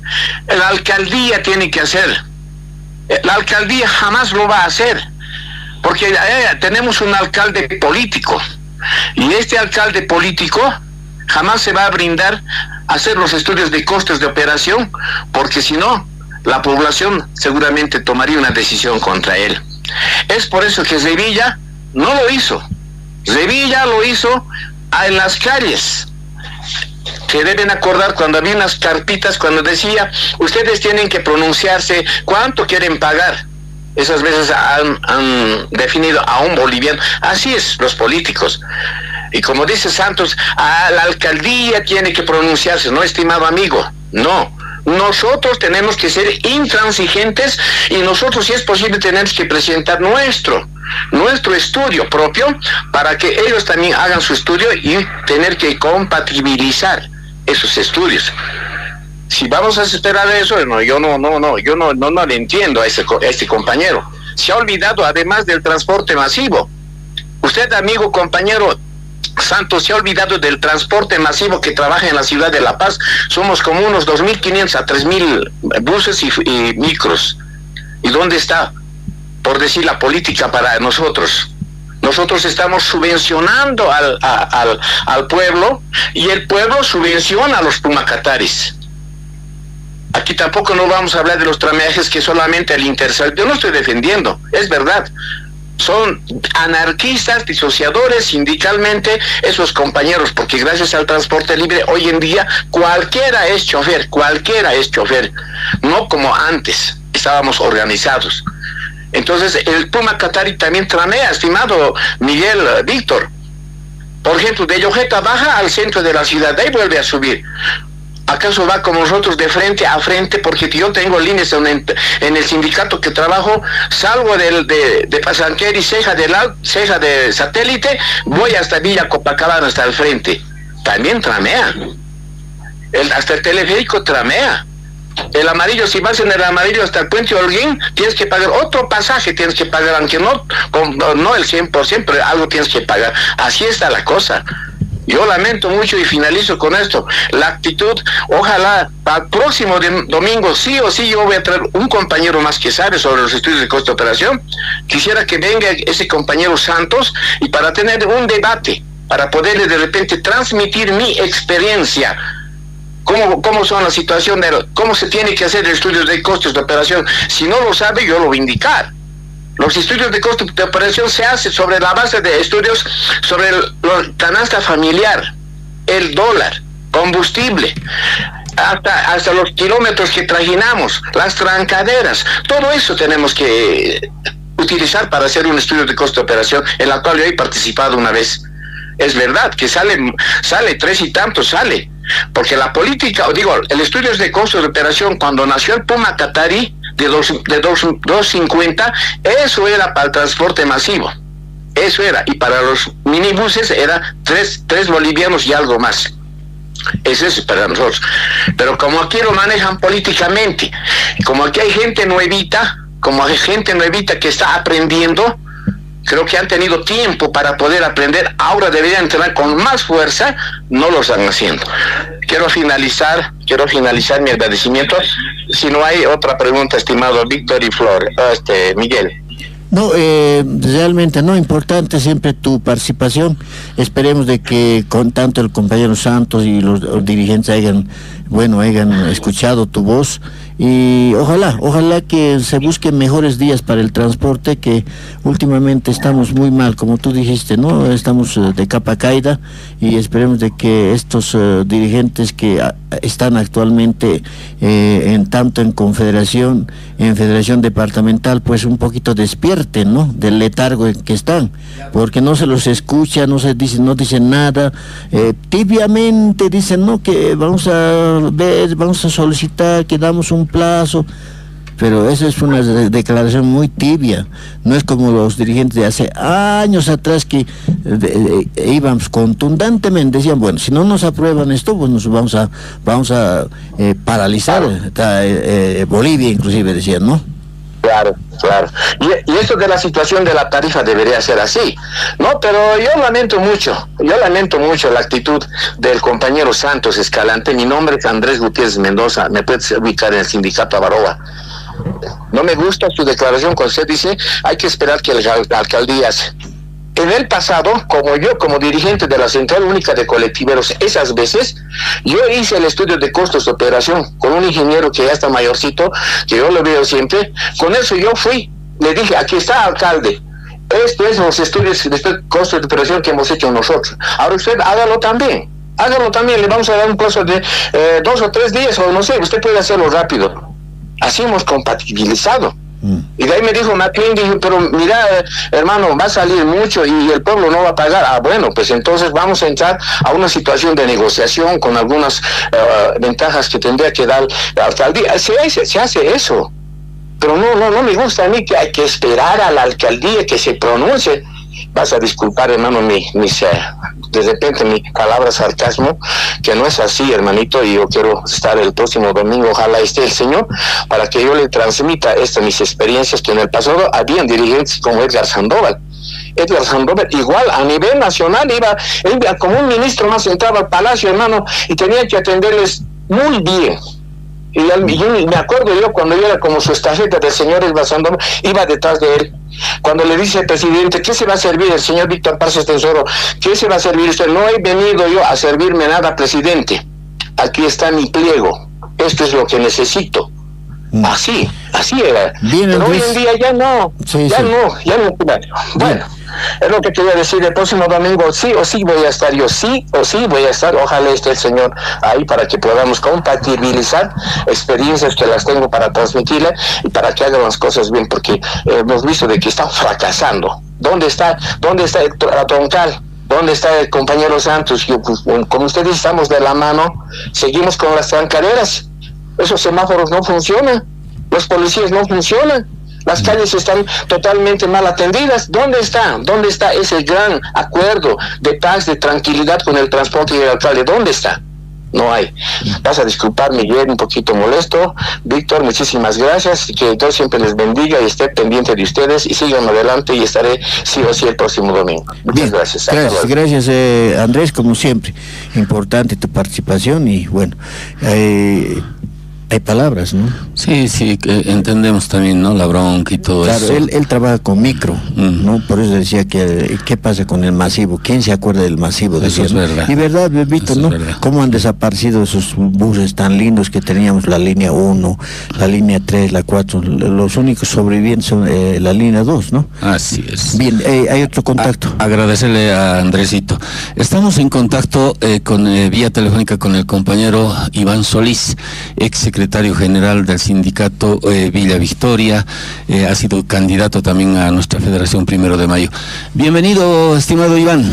la alcaldía tiene que hacer. La alcaldía jamás lo va a hacer, porque tenemos un alcalde político, y este alcalde político jamás se va a brindar a hacer los estudios de costes de operación, porque si no, la población seguramente tomaría una decisión contra él. Es por eso que Sevilla no lo hizo. Sevilla lo hizo en las calles. Se deben acordar cuando había unas carpitas, cuando decía, ustedes tienen que pronunciarse, ¿cuánto quieren pagar? Esas veces han definido a un boliviano. Así es, los políticos. Y como dice Santos, la alcaldía tiene que pronunciarse. No, estimado amigo, no. Nosotros tenemos que ser intransigentes, y nosotros, si es posible, tenemos que presentar nuestro estudio propio para que ellos también hagan su estudio y tener que compatibilizar esos estudios. Si vamos a esperar eso, yo no le entiendo a este compañero. Se ha olvidado además del transporte masivo. Usted, amigo, compañero Santos, se ha olvidado del transporte masivo que trabaja en la ciudad de La Paz. Somos como unos 2.500 a 3.000 buses y micros. ¿Y dónde está, por decir, la política para nosotros? Nosotros estamos subvencionando al pueblo, y el pueblo subvenciona a los pumacataris. Aquí tampoco no vamos a hablar de los trameajes que solamente el Intersal. Yo no estoy defendiendo, es verdad. Son anarquistas, disociadores sindicalmente esos compañeros, porque gracias al transporte libre hoy en día cualquiera es chofer, no como antes, estábamos organizados. Entonces el Puma Catari también tramea, estimado Miguel, Víctor. Por ejemplo, de Yojeta baja al centro de la ciudad, de ahí vuelve a subir. ¿Acaso va como nosotros de frente a frente? Porque yo tengo líneas en el sindicato que trabajo, salgo de Pasanquer y Ceja de Satélite, voy hasta Villa Copacabana, hasta el frente. También tramea. Hasta el teleférico tramea. El amarillo, si vas en el amarillo hasta el puente Holguín, tienes que pagar otro pasaje, tienes que pagar, aunque no el 100%, pero algo tienes que pagar. Así está la cosa. Yo lamento mucho y finalizo con esto. La actitud, ojalá para el próximo domingo sí o sí yo voy a traer un compañero más que sabe sobre los estudios de costo de operación. Quisiera que venga ese compañero Santos, y para tener un debate, para poderle de repente transmitir mi experiencia. ¿Cómo son la situación cómo se tiene que hacer el estudio de costos de operación? Si no lo sabe, yo lo voy a indicar. Los estudios de costo de operación se hacen sobre la base de estudios sobre la canasta familiar, el dólar, combustible, hasta los kilómetros que trajinamos, las trancaderas. Todo eso tenemos que utilizar para hacer un estudio de costo de operación, en la cual yo he participado una vez. Es verdad que sale 3 y tanto, sale. Porque la política, el estudio de costos de operación, cuando nació el Puma Qatari de 250, eso era para el transporte masivo. Eso era, y para los minibuses era 3 bolivianos y algo más. Eso es para nosotros. Pero como aquí lo manejan políticamente, como aquí hay gente nuevita, que está aprendiendo, creo que han tenido tiempo para poder aprender, ahora deberían entrenar con más fuerza, no lo están haciendo. Quiero finalizar mi agradecimiento. Si no hay otra pregunta, estimado Víctor y Flor, Miguel. No, realmente no, importante siempre tu participación. Esperemos de que con tanto el compañero Santos y los dirigentes hayan escuchado tu voz, y ojalá que se busquen mejores días para el transporte, que últimamente estamos muy mal, como tú dijiste, ¿no? Estamos de capa caída, y esperemos de que estos dirigentes que están actualmente tanto en Confederación, en Federación Departamental, pues un poquito despierten, ¿no? Del letargo en que están, porque no se los escucha, no dicen nada, tibiamente dicen, no, que vamos a solicitar, que damos un plazo, pero esa es una declaración muy tibia. No es como los dirigentes de hace años atrás que íbamos contundentemente, decían, bueno, si no nos aprueban esto, pues nos vamos a paralizar Bolivia, inclusive decían, ¿no? Claro. Y esto de la situación de la tarifa debería ser así, ¿no? Pero yo lamento mucho la actitud del compañero Santos Escalante. Mi nombre es Andrés Gutiérrez Mendoza, me puedes ubicar en el sindicato Avaroa. No me gusta su declaración cuando usted dice, hay que esperar que la alcaldía hace. En el pasado, como dirigente de la Central Única de Colectiveros, esas veces, yo hice el estudio de costos de operación con un ingeniero que ya está mayorcito, que yo lo veo siempre. Con eso yo fui, le dije, aquí está, alcalde, estos es los estudios de costos de operación que hemos hecho nosotros. Ahora usted hágalo también, le vamos a dar un plazo de 2 o 3 días, o no sé, usted puede hacerlo rápido. Así hemos compatibilizado. Y de ahí me dijo McLean, dijo, pero mira, hermano, va a salir mucho y el pueblo no va a pagar. Bueno, pues entonces vamos a entrar a una situación de negociación con algunas ventajas que tendría que dar la alcaldía. Se hace eso, pero no me gusta a mí que hay que esperar a la alcaldía que se pronuncie. Vas a disculpar, hermano, de repente mi palabra sarcasmo, que no es así, hermanito, y yo quiero estar el próximo domingo, ojalá esté el Señor, para que yo le transmita mis experiencias, que en el pasado habían dirigentes como Edgar Sandoval, igual a nivel nacional, iba como un ministro más, entraba al palacio, hermano, y tenía que atenderles muy bien. Y me acuerdo yo cuando yo era como su estafeta del señor Edgar Sandoval, iba detrás de él. Cuando le dice el presidente, ¿qué se va a servir el señor Víctor Parces Tensoro? ¿Qué se va a servir usted? No he venido yo a servirme nada, presidente. Aquí está mi pliego. Esto es lo que necesito. Así era. Bien, pero hoy en día ya no. Ya no. Bueno, es lo que quería decir. El próximo domingo sí o sí voy a estar yo. Sí o sí voy a estar. Ojalá esté el señor ahí para que podamos compatibilizar experiencias que las tengo para transmitirle y para que hagan las cosas bien, porque hemos visto de que están fracasando. ¿Dónde está la Troncal? ¿Dónde está el compañero Santos? Como ustedes estamos de la mano, seguimos con las trancareras. Esos semáforos no funcionan, los policías no funcionan, las calles están totalmente mal atendidas. ¿Dónde está ese gran acuerdo de paz, de tranquilidad con el transporte y el alcalde? ¿Dónde está? No hay. Vas a disculpar, Miguel, un poquito molesto. Víctor, muchísimas gracias, y que Dios siempre les bendiga y esté pendiente de ustedes, y sigan adelante, y estaré sí o sí el próximo domingo. Muchas gracias. Gracias, Andrés, como siempre, importante tu participación, y bueno, hay palabras, ¿no? Sí, entendemos también, ¿no? La bronca y todo eso. Claro, él trabaja con micro, ¿no? Por eso decía que ¿qué pasa con el masivo? ¿Quién se acuerda del masivo? Eso es verdad. Y verdad, Bebito, ¿no? ¿Cómo han desaparecido esos buses tan lindos que teníamos? La línea 1, la línea 3, la 4, los únicos sobrevivientes son la línea 2, ¿no? Así es. Bien, hay otro contacto. Agradecerle a Andresito. Estamos en contacto vía telefónica con el compañero Iván Solís, ex secretario general del sindicato Villa Victoria, ha sido candidato también a nuestra Federación 1 de Mayo. Bienvenido, estimado Iván.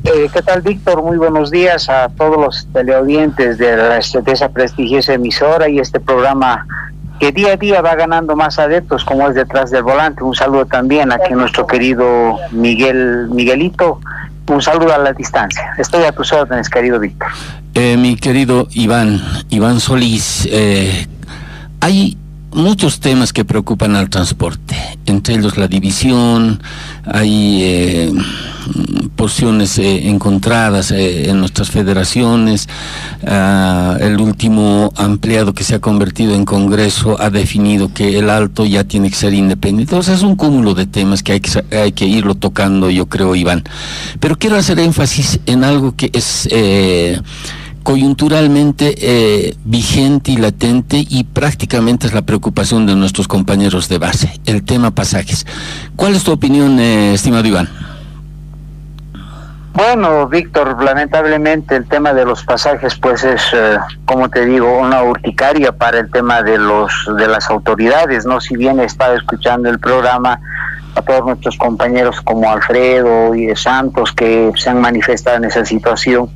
¿Qué tal, Víctor? Muy buenos días a todos los teleaudientes de esa prestigiosa emisora y este programa que día a día va ganando más adeptos, como es Detrás del Volante. Un saludo también aquí a nuestro querido Miguelito. Un saludo a la distancia. Estoy a tus órdenes, querido Víctor. Mi querido Iván Solís, hay muchos temas que preocupan al transporte, entre ellos la división, hay posiciones encontradas en nuestras federaciones. El último ampliado que se ha convertido en Congreso ha definido que el Alto ya tiene que ser independiente. Entonces es un cúmulo de temas que hay que irlo tocando, yo creo, Iván. Pero quiero hacer énfasis en algo que es coyunturalmente vigente y latente, y prácticamente es la preocupación de nuestros compañeros de base, el tema pasajes. ¿Cuál es tu opinión, estimado Iván? Bueno, Víctor, lamentablemente el tema de los pasajes pues es, como te digo, una urticaria para el tema de las autoridades, ¿no? Si bien he estado escuchando el programa, a todos nuestros compañeros como Alfredo y de Santos que se han manifestado en esa situación,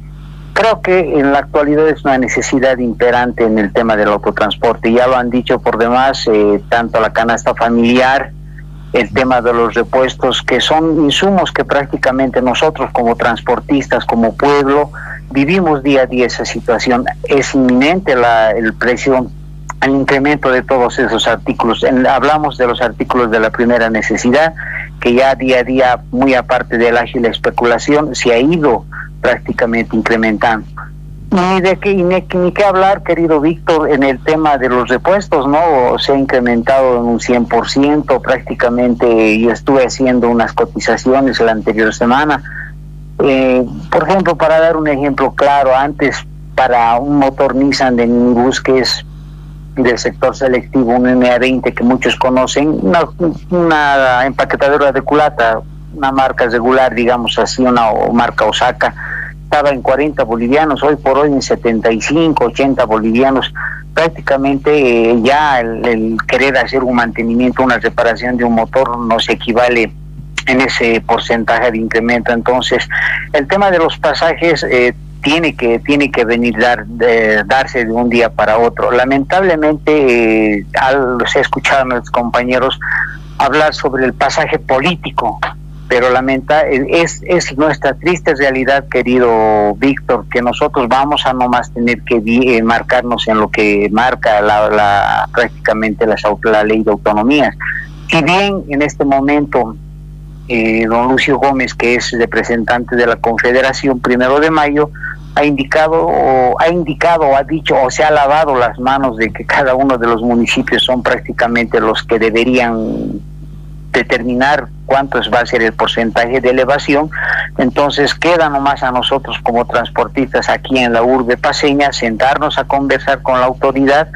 creo que en la actualidad es una necesidad imperante en el tema del autotransporte. Ya lo han dicho por demás, tanto la canasta familiar, el tema de los repuestos, que son insumos que prácticamente nosotros como transportistas, como pueblo, vivimos día a día esa situación. Es inminente el precio, el incremento de todos esos artículos. Hablamos de los artículos de la primera necesidad, que ya día a día, muy aparte de la ágil especulación, se ha ido prácticamente incrementando. Ni qué hablar, querido Víctor, en el tema de los repuestos, ¿no? Se ha incrementado en un 100%, prácticamente. Yo estuve haciendo unas cotizaciones la anterior semana. Por ejemplo, para dar un ejemplo claro, antes para un motor Nissan de minibús que es del sector selectivo, un NA20 que muchos conocen, una empaquetadora de culata, una marca regular, digamos así, una marca Osaka, estaba en 40 bolivianos, hoy por hoy en 75, 80 bolivianos. Prácticamente ya el querer hacer un mantenimiento, una reparación de un motor no se equivale en ese porcentaje de incremento. Entonces, el tema de los pasajes tiene que venir darse de un día para otro. Lamentablemente, se ha escuchado a nuestros compañeros hablar sobre el pasaje político, pero es nuestra triste realidad, querido Víctor, que nosotros vamos a nomás tener que marcarnos en lo que marca prácticamente la ley de autonomías. Si bien en este momento don Lucio Gómez, que es representante de la Confederación 1 de Mayo, ha dicho o se ha lavado las manos de que cada uno de los municipios son prácticamente los que deberían determinar cuánto va a ser el porcentaje de elevación. Entonces queda nomás a nosotros como transportistas aquí en la urbe paseña sentarnos a conversar con la autoridad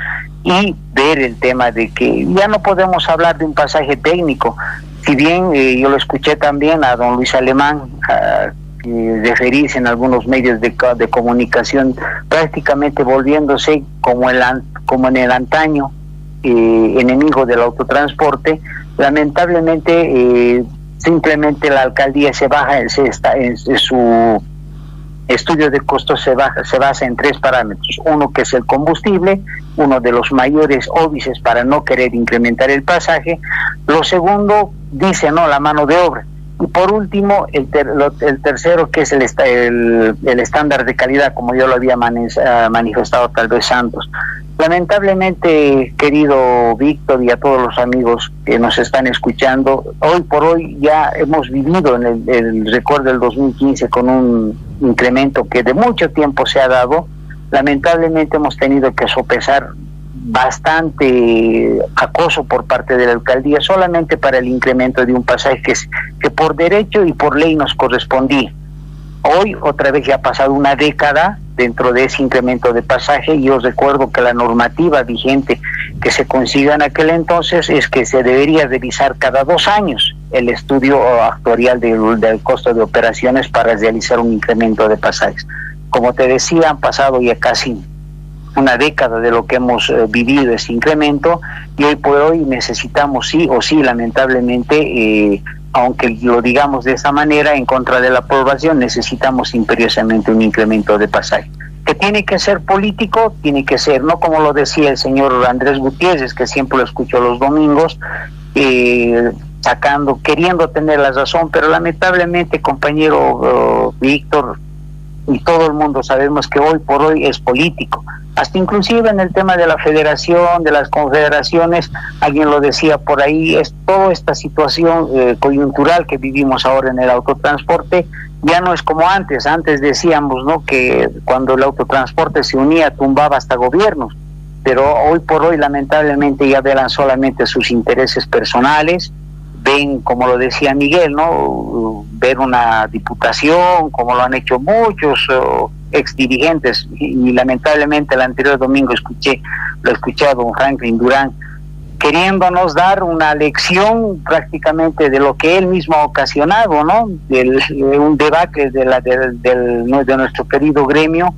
y ver el tema de que ya no podemos hablar de un pasaje técnico. Si bien yo lo escuché también a don Luis Alemán referirse en algunos medios de comunicación, prácticamente volviéndose como en el antaño enemigo del autotransporte. Lamentablemente simplemente la alcaldía se basa en su estudio de costos, se basa en 3 parámetros: uno, que es el combustible, uno de los mayores óbices para no querer incrementar el pasaje; lo segundo, dice, no, la mano de obra; y por último el tercero, que es el estándar de calidad, como yo lo había manifestado tal vez Santos. Lamentablemente, querido Víctor, y a todos los amigos que nos están escuchando, hoy por hoy ya hemos vivido en el récord del 2015 con un incremento que de mucho tiempo se ha dado. Lamentablemente hemos tenido que sopesar bastante acoso por parte de la alcaldía solamente para el incremento de un pasaje que por derecho y por ley nos correspondía. Hoy otra vez ya ha pasado una década dentro de ese incremento de pasaje, y os recuerdo que la normativa vigente que se consiga en aquel entonces es que se debería revisar cada 2 años el estudio actuarial del costo de operaciones para realizar un incremento de pasajes. Como te decía, han pasado ya casi una década de lo que hemos vivido ese incremento, y hoy por hoy necesitamos sí o sí, lamentablemente, aunque lo digamos de esa manera, en contra de la población, necesitamos imperiosamente un incremento de pasaje. Que tiene que ser político, tiene que ser, no como lo decía el señor Andrés Gutiérrez, que siempre lo escucho los domingos, queriendo tener la razón, pero lamentablemente, compañero Víctor, y todo el mundo sabemos que hoy por hoy es político. Hasta inclusive en el tema de la federación, de las confederaciones, alguien lo decía por ahí, es toda esta situación coyuntural que vivimos ahora en el autotransporte. Ya no es como antes. Antes decíamos, ¿no?, que cuando el autotransporte se unía tumbaba hasta gobiernos, pero hoy por hoy lamentablemente ya velan solamente sus intereses personales. Ven, como lo decía Miguel, ¿no?, ver una diputación, como lo han hecho muchos exdirigentes, y lamentablemente el anterior domingo lo escuché a don Franklin Durán, queriéndonos dar una lección prácticamente de lo que él mismo ha ocasionado, ¿no?, un debate de nuestro querido gremio,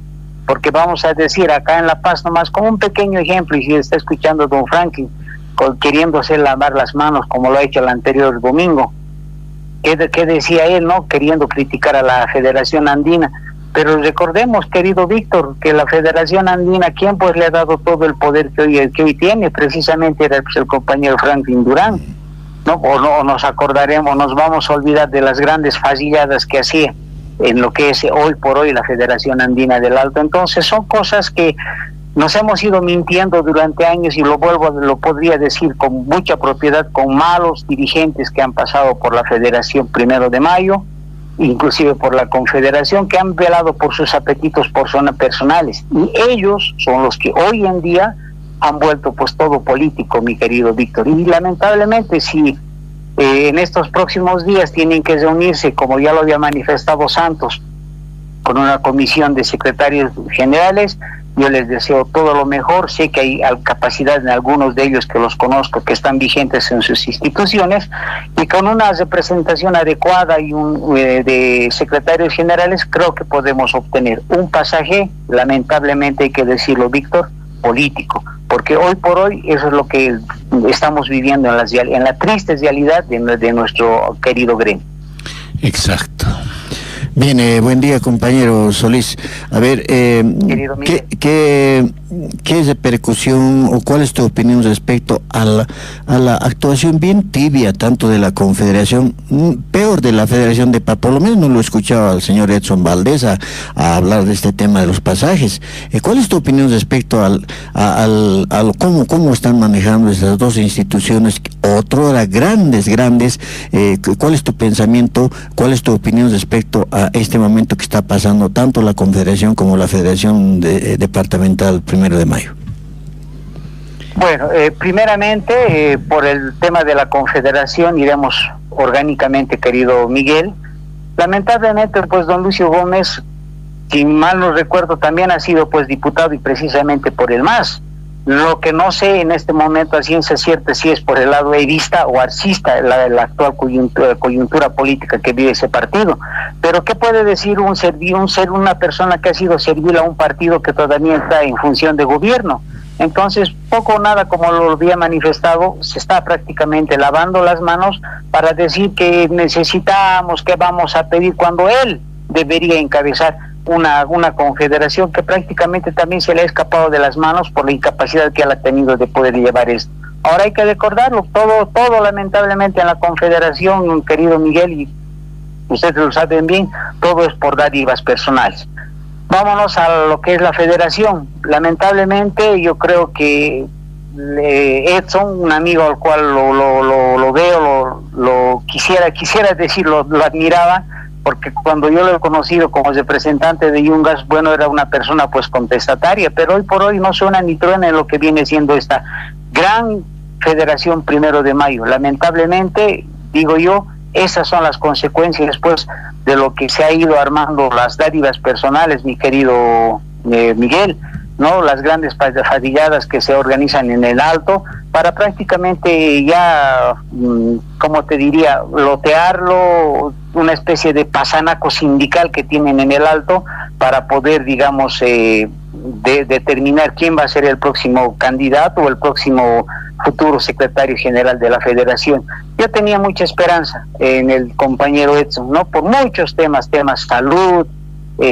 porque vamos a decir acá en La Paz nomás, como un pequeño ejemplo, y si está escuchando don Franklin, queriéndose lavar las manos como lo ha hecho el anterior domingo. ¿Qué decía él, no?, queriendo criticar a la Federación Andina? Pero recordemos, querido Víctor, que la Federación Andina, ¿quién pues le ha dado todo el poder que hoy tiene? Precisamente era el compañero Franklin Durán, ¿no? O no nos acordaremos, nos vamos a olvidar de las grandes facilladas que hacía en lo que es hoy por hoy la Federación Andina del Alto. Entonces son cosas que nos hemos ido mintiendo durante años, y lo podría decir con mucha propiedad, con malos dirigentes que han pasado por la Federación 1 de Mayo, inclusive por la Confederación, que han velado por sus apetitos personales, y ellos son los que hoy en día han vuelto pues todo político, mi querido Víctor. Y lamentablemente, si en estos próximos días tienen que reunirse, como ya lo había manifestado Santos, con una comisión de secretarios generales, yo les deseo todo lo mejor. Sé que hay capacidad en algunos de ellos, que los conozco, que están vigentes en sus instituciones, y con una representación adecuada y de secretarios generales, creo que podemos obtener un pasaje, lamentablemente hay que decirlo, Víctor, político, porque hoy por hoy eso es lo que estamos viviendo en la triste realidad de nuestro querido gremio. Exacto. Bien, buen día, compañero Solís. A ver, ¿qué repercusión o cuál es tu opinión respecto a la actuación bien tibia tanto de la Confederación, peor de la Federación de Paz? Por lo menos no lo he escuchado al señor Edson Valdés a hablar de este tema de los pasajes. ¿Cuál es tu opinión respecto a cómo están manejando esas dos instituciones, otrora grandes? ¿Cuál es tu pensamiento, cuál es tu opinión respecto a este momento que está pasando tanto la Confederación como la Federación Departamental 1 de Mayo? Bueno, primeramente, por el tema de la Confederación, iremos orgánicamente, querido Miguel. Lamentablemente, pues don Lucio Gómez, si mal no recuerdo, también ha sido pues diputado, y precisamente por el MAS. Lo que no sé en este momento a ciencia cierta si es por el lado evista o arcista la actual coyuntura política que vive ese partido. Pero ¿qué puede decir una persona que ha sido servil a un partido que todavía está en función de gobierno? Entonces, poco o nada, como lo había manifestado, se está prácticamente lavando las manos para decir que necesitamos, que vamos a pedir, cuando él debería encabezar una confederación que prácticamente también se le ha escapado de las manos por la incapacidad que él ha tenido de poder llevar esto. Ahora hay que recordarlo, todo lamentablemente en la Confederación, querido Miguel, y ustedes lo saben bien, todo es por dádivas personales. Vámonos a lo que es la Federación. Lamentablemente yo creo que Edson, un amigo al cual lo veo, lo quisiera decir, lo admiraba, porque cuando yo lo he conocido como representante de Yungas, bueno, era una persona pues contestataria, pero hoy por hoy no suena ni truena en lo que viene siendo esta gran Federación 1 de Mayo. Lamentablemente, digo yo, esas son las consecuencias pues de lo que se ha ido armando, las dádivas personales, mi querido Miguel, ¿no? Las grandes fadilladas que se organizan en el Alto para prácticamente ya, como te diría, lotearlo, una especie de pasanaco sindical que tienen en el Alto para poder, digamos, determinar quién va a ser el próximo candidato o el próximo futuro secretario general de la Federación. Yo tenía mucha esperanza en el compañero Edson, ¿no? Por muchos temas salud,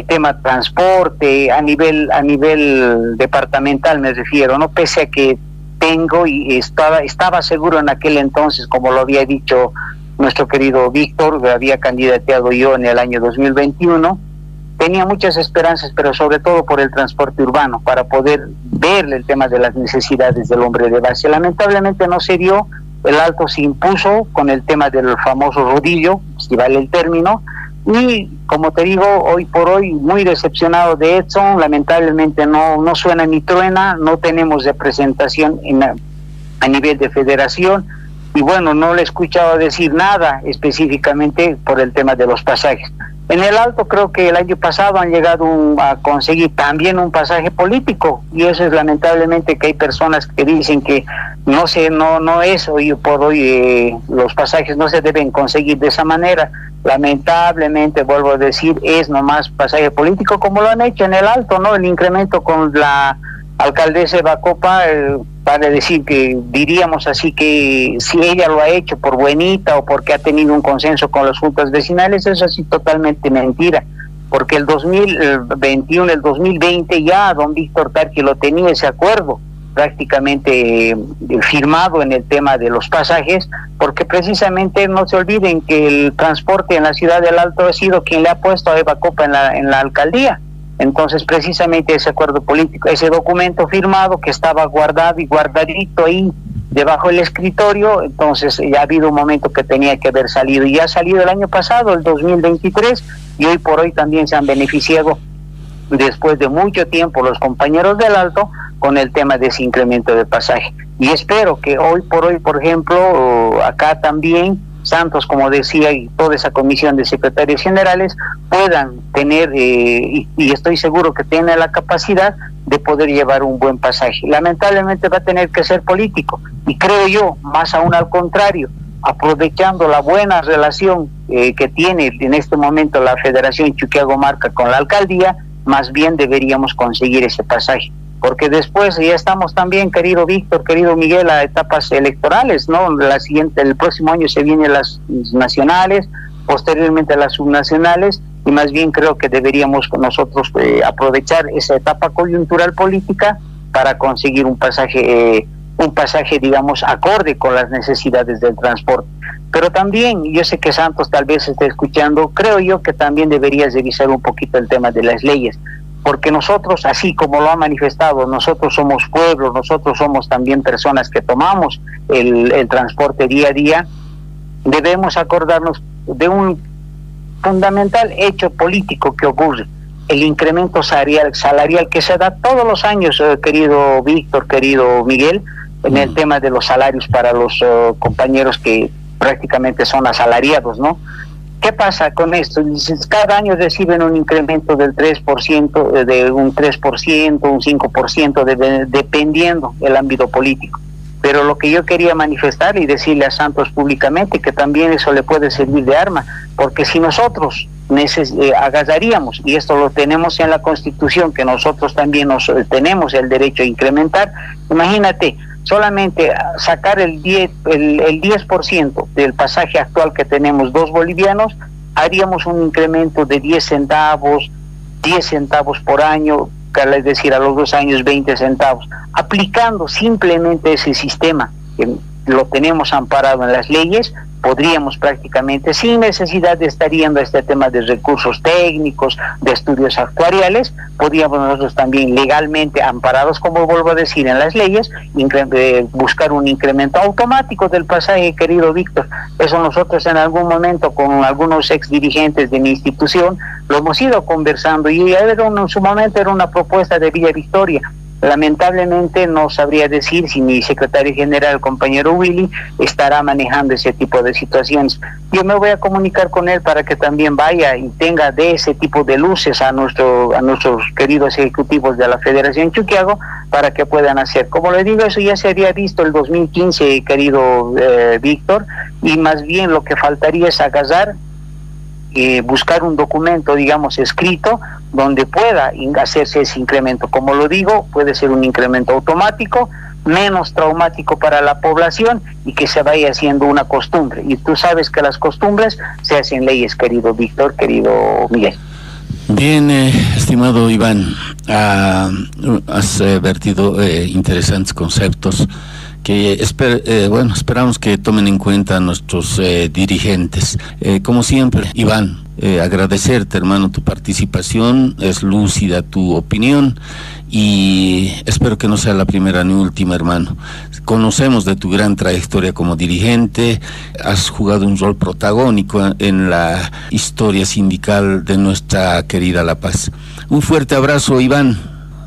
tema transporte, a nivel departamental me refiero, ¿no? Pese a que tengo y estaba seguro en aquel entonces, como lo había dicho nuestro querido Víctor, había candidateado yo en el año 2021, tenía muchas esperanzas, pero sobre todo por el transporte urbano, para poder ver el tema de las necesidades del hombre de base. Lamentablemente no se dio, el Alto se impuso con el tema del famoso rodillo, si vale el término, y como te digo, hoy por hoy muy decepcionado de Edson. Lamentablemente no suena ni truena, no tenemos representación a nivel de federación, y bueno, no le he escuchado decir nada específicamente por el tema de los pasajes. En el Alto creo que el año pasado han llegado a conseguir también un pasaje político, y eso es lamentablemente que hay personas que dicen que no es hoy por hoy los pasajes no se deben conseguir de esa manera. Lamentablemente, vuelvo a decir, es nomás pasaje político, como lo han hecho en el Alto, ¿no? El incremento con la alcaldesa Eva Copa, para decir que diríamos así que si ella lo ha hecho por buenita o porque ha tenido un consenso con las juntas vecinales, eso es totalmente mentira, porque el 2021, el 2020 ya don Víctor Tarqui lo tenía ese acuerdo prácticamente firmado en el tema de los pasajes, porque precisamente no se olviden que el transporte en la ciudad del Alto ha sido quien le ha puesto a Eva Copa en la alcaldía. Entonces precisamente ese acuerdo político, ese documento firmado que estaba guardado y guardadito ahí debajo del escritorio, entonces ya ha habido un momento que tenía que haber salido, y ya ha salido el año pasado, el 2023, y hoy por hoy también se han beneficiado después de mucho tiempo los compañeros del Alto con el tema de ese incremento de pasaje. Y espero que hoy por hoy, por ejemplo, acá también Santos, como decía, y toda esa comisión de secretarios generales puedan tener, y estoy seguro que tienen la capacidad de poder llevar un buen pasaje. Lamentablemente va a tener que ser político, y creo yo, más aún al contrario, aprovechando la buena relación que tiene en este momento la Federación Chuquiago-Marca con la alcaldía, más bien deberíamos conseguir ese pasaje, porque después ya estamos también, querido Víctor, querido Miguel, a etapas electorales, ¿no? El próximo año se vienen las nacionales, posteriormente las subnacionales, y más bien creo que deberíamos nosotros aprovechar esa etapa coyuntural política para conseguir un pasaje, digamos, acorde con las necesidades del transporte. Pero también, yo sé que Santos tal vez esté escuchando, creo yo que también deberías revisar un poquito el tema de las leyes, porque nosotros, así como lo ha manifestado, nosotros somos pueblo, nosotros somos también personas que tomamos el transporte día a día, debemos acordarnos de un fundamental hecho político que ocurre, el incremento salarial que se da todos los años, querido Víctor, querido Miguel, en el tema de los salarios para los compañeros que prácticamente son asalariados, ¿no? ¿Qué pasa con esto? Cada año reciben un incremento del 3%, de un 3%, un 5%, dependiendo del ámbito político. Pero lo que yo quería manifestar y decirle a Santos públicamente, que también eso le puede servir de arma, porque si nosotros agasaríamos, y esto lo tenemos en la Constitución, que nosotros también tenemos el derecho a incrementar, imagínate, solamente sacar el 10% del pasaje actual que tenemos 2 bolivianos, haríamos un incremento de 10 centavos por año, es decir, a los 2 años 20 centavos, aplicando simplemente ese sistema que lo tenemos amparado en las leyes. Podríamos prácticamente, sin necesidad de estar yendo a este tema de recursos técnicos, de estudios actuariales, podríamos nosotros también legalmente amparados, como vuelvo a decir, en las leyes, buscar un incremento automático del pasaje, querido Víctor. Eso nosotros en algún momento con algunos ex dirigentes de mi institución lo hemos ido conversando, y en su momento era una propuesta de Villa Victoria. Lamentablemente no sabría decir si mi secretario general, el compañero Willy, estará manejando ese tipo de situaciones. Yo me voy a comunicar con él para que también vaya y tenga de ese tipo de luces a nuestros queridos ejecutivos de la Federación Chuquiago, para que puedan hacer. Como le digo, eso ya se había visto el 2015, querido Víctor, y más bien lo que faltaría es agasar, buscar un documento, digamos, escrito, donde pueda hacerse ese incremento. Como lo digo, puede ser un incremento automático, menos traumático para la población y que se vaya haciendo una costumbre. Y tú sabes que las costumbres se hacen leyes, querido Víctor, querido Miguel. Bien, estimado Iván, has vertido interesantes conceptos que esperamos que tomen en cuenta nuestros dirigentes. Como siempre, Iván, agradecerte, hermano, tu participación, es lúcida tu opinión y espero que no sea la primera ni última, hermano. Conocemos de tu gran trayectoria como dirigente, has jugado un rol protagónico en la historia sindical de nuestra querida La Paz. Un fuerte abrazo, Iván.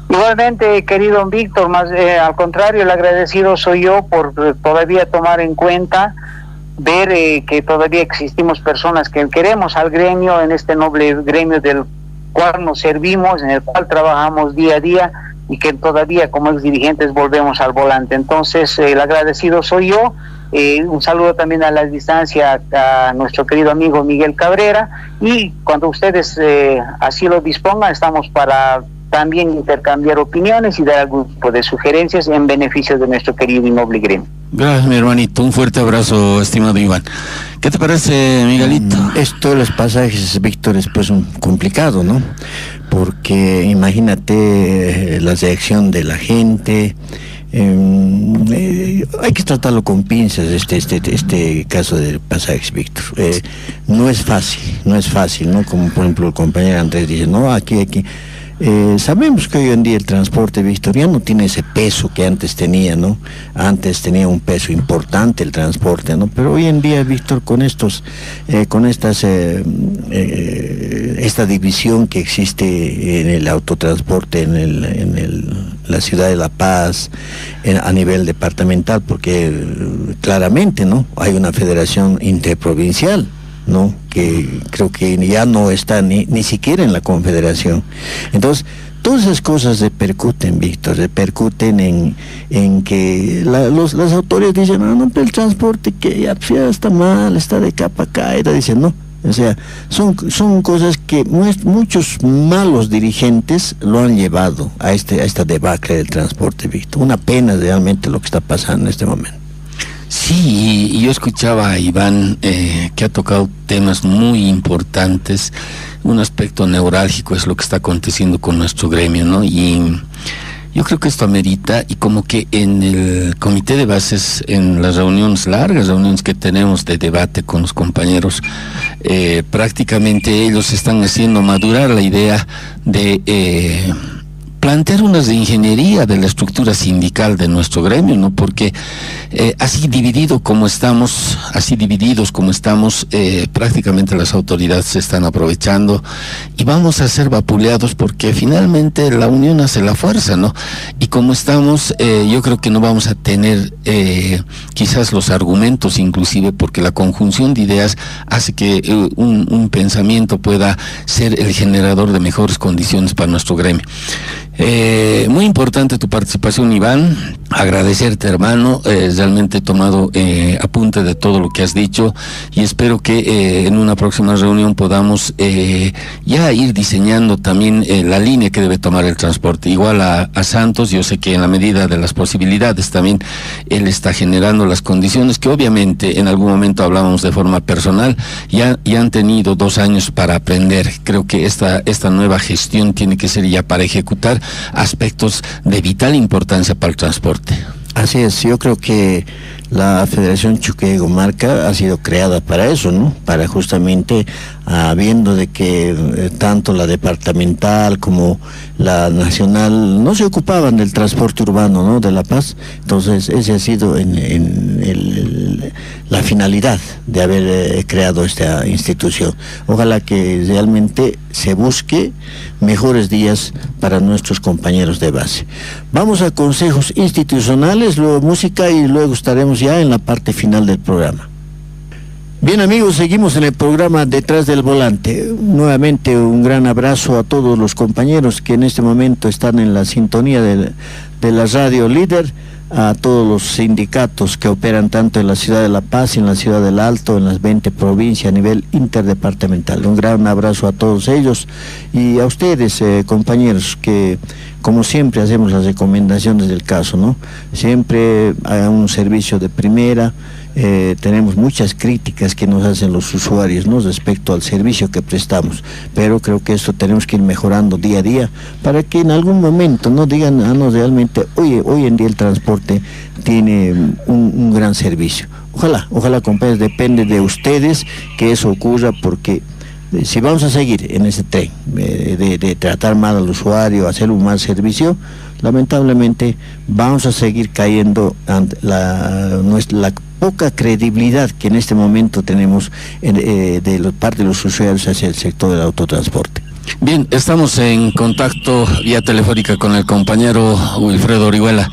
Igualmente, querido Víctor, más al contrario, el agradecido soy yo por todavía tomar en cuenta, ver que todavía existimos personas que queremos al gremio, en este noble gremio del cual nos servimos, en el cual trabajamos día a día y que todavía como ex dirigentes volvemos al volante. Entonces, el agradecido soy yo. Un saludo también a la distancia a nuestro querido amigo Miguel Cabrera, y cuando ustedes así lo dispongan, estamos para también intercambiar opiniones y dar algún tipo de sugerencias en beneficio de nuestro querido y noble gremio. Gracias, mi hermanito. Un fuerte abrazo, estimado Iván. ¿Qué te parece, Miguelito? Esto de los pasajes, Víctor, es pues complicado, ¿no? Porque imagínate la reacción de la gente. Hay que tratarlo con pinzas este caso de pasajes, Víctor. No es fácil, ¿no? Como por ejemplo el compañero Andrés dice, no, aquí. Sabemos que hoy en día el transporte, Víctor, ya no tiene ese peso que antes tenía, ¿no? Antes tenía un peso importante el transporte, ¿no? Pero hoy en día, Víctor, esta división que existe en el autotransporte en la ciudad de La Paz, a nivel departamental, porque claramente, ¿no? Hay una federación interprovincial, ¿no? Que creo que ya no está ni siquiera en la confederación. Entonces, todas esas cosas repercuten, Víctor, en que las autoridades dicen, no, pero el transporte que ya está mal, está de capa caída, dicen, no. O sea, son cosas que muchos malos dirigentes lo han llevado a esta debacle del transporte, Víctor. Una pena realmente lo que está pasando en este momento. Sí, y yo escuchaba a Iván que ha tocado temas muy importantes. Un aspecto neurálgico es lo que está aconteciendo con nuestro gremio, ¿no? Y yo creo que esto amerita, y como que en el comité de bases, en las largas reuniones que tenemos de debate con los compañeros, prácticamente ellos están haciendo madurar la idea de plantear unas de ingeniería de la estructura sindical de nuestro gremio, ¿no? Porque así divididos como estamos, prácticamente las autoridades se están aprovechando y vamos a ser vapuleados, porque finalmente la unión hace la fuerza, ¿no? Y como estamos, yo creo que no vamos a tener quizás los argumentos, inclusive, porque la conjunción de ideas hace que un pensamiento pueda ser el generador de mejores condiciones para nuestro gremio. Muy importante tu participación, Iván. Agradecerte, hermano. Realmente he tomado apunte de todo lo que has dicho y espero que en una próxima reunión podamos ya ir diseñando también la línea que debe tomar el transporte. Igual a Santos, yo sé que en la medida de las posibilidades también él está generando las condiciones que obviamente en algún momento hablábamos de forma personal. Ya han tenido 2 años para aprender. Creo que esta nueva gestión tiene que ser ya para ejecutar aspectos de vital importancia para el transporte. Así es, yo creo que la Federación Chuquiego-Marca ha sido creada para eso, ¿no? Para justamente, viendo de que tanto la departamental como la nacional no se ocupaban del transporte urbano, ¿no? De La Paz. Entonces, ese ha sido la finalidad de haber creado esta institución. Ojalá que realmente se busque mejores días para nuestros compañeros de base. Vamos a consejos institucionales, luego música y luego estaremos ya en la parte final del programa. Bien, amigos, seguimos en el programa Detrás del Volante. Nuevamente un gran abrazo a todos los compañeros que en este momento están en la sintonía de la radio líder, a todos los sindicatos que operan tanto en la ciudad de La Paz y en la ciudad del Alto, en las 20 provincias a nivel interdepartamental. Un gran abrazo a todos ellos y a ustedes, compañeros, que como siempre hacemos las recomendaciones del caso, ¿no? Siempre hagan un servicio de primera. Tenemos muchas críticas que nos hacen los usuarios, ¿no?, respecto al servicio que prestamos, pero creo que esto tenemos que ir mejorando día a día para que en algún momento no digan, no, realmente hoy en día el transporte tiene un gran servicio. Ojalá compañeros, depende de ustedes que eso ocurra, porque si vamos a seguir en ese tren de tratar mal al usuario, hacer un mal servicio, lamentablemente vamos a seguir cayendo ante la poca credibilidad que en este momento tenemos de parte de los usuarios hacia el sector del autotransporte. Bien, estamos en contacto vía telefónica con el compañero Wilfredo Orihuela.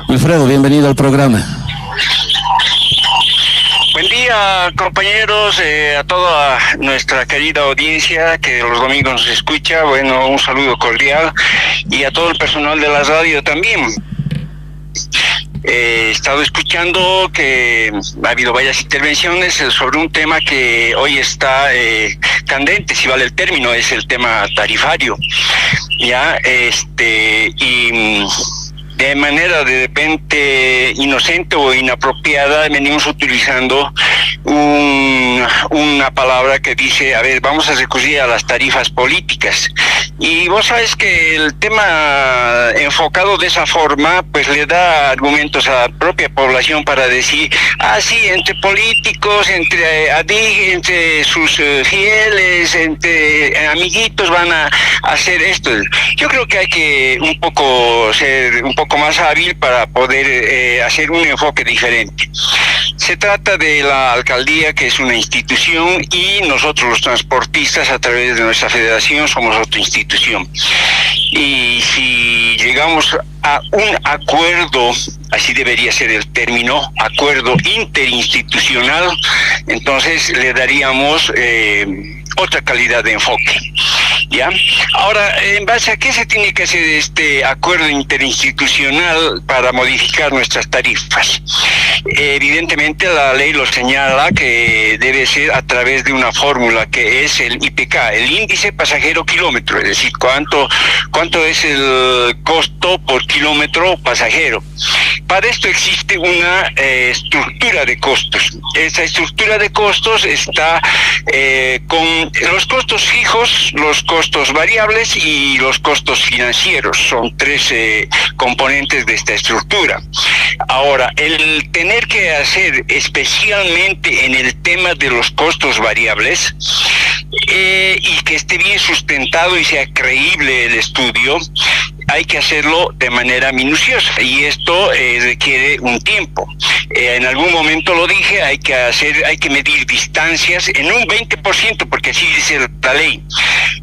Wilfredo, bienvenido al programa. Buen día, compañeros, a toda nuestra querida audiencia que los domingos nos escucha. Bueno, un saludo cordial, y a todo el personal de la radio también. He estado escuchando que ha habido varias intervenciones sobre un tema que hoy está candente, si vale el término, es el tema tarifario. Ya, y de manera de repente inocente o inapropiada venimos utilizando una palabra que dice, a ver, vamos a recurrir a las tarifas políticas. Y vos sabes que el tema enfocado de esa forma pues le da argumentos a la propia población para decir, sí, entre políticos, entre sus fieles, entre amiguitos van a hacer esto. Yo creo que hay que ser un poco más hábil para poder hacer un enfoque diferente. Se trata de la alcaldía, que es una institución, y nosotros los transportistas a través de nuestra federación somos otra institución. Y si llegamos a un acuerdo, así debería ser el término, acuerdo interinstitucional, entonces le daríamos otra calidad de enfoque. ¿Ya? Ahora, ¿en base a qué se tiene que hacer este acuerdo interinstitucional para modificar nuestras tarifas? Evidentemente la ley lo señala que debe ser a través de una fórmula que es el IPK, el índice pasajero kilómetro, es decir, cuánto es el costo por kilómetro pasajero. Para esto existe una estructura de costos. Esa estructura de costos está con los costos fijos, los costos variables y los costos financieros. Son tres componentes de esta estructura. Ahora, el tener que hacer especialmente en el tema de los costos variables y que esté bien sustentado y sea creíble el estudio, hay que hacerlo de manera minuciosa, y esto requiere un tiempo. En algún momento lo dije, hay que medir distancias en un 20%, porque así dice la ley.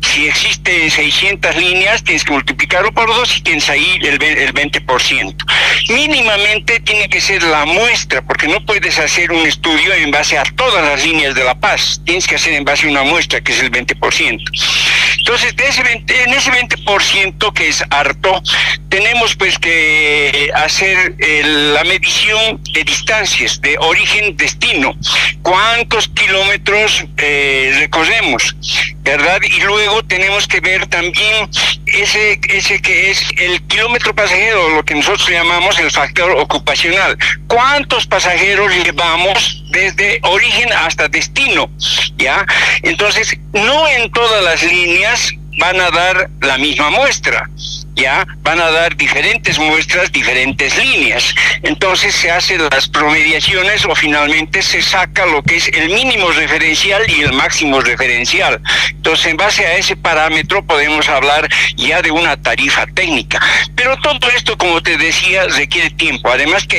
Si existen 600 líneas, tienes que multiplicarlo por 2 y tienes ahí el 20%. Mínimamente tiene que ser la muestra, porque no puedes hacer un estudio en base a todas las líneas de La Paz. Tienes que hacer en base a una muestra, que es el 20%. Entonces, en ese 20%, que es harto, tenemos pues que hacer la medición de distancias, de origen-destino. ¿Cuántos kilómetros recorremos? ¿Verdad? Y luego tenemos que ver también ese que es el kilómetro pasajero, lo que nosotros llamamos el factor ocupacional. ¿Cuántos pasajeros llevamos desde origen hasta destino? ¿Ya? Entonces, no en todas las líneas van a dar la misma muestra, ¿ya? Van a dar diferentes muestras, diferentes líneas. Entonces se hacen las promediaciones o finalmente se saca lo que es el mínimo referencial y el máximo referencial. Entonces, en base a ese parámetro podemos hablar ya de una tarifa técnica. Pero todo esto, como te decía, requiere tiempo. Además que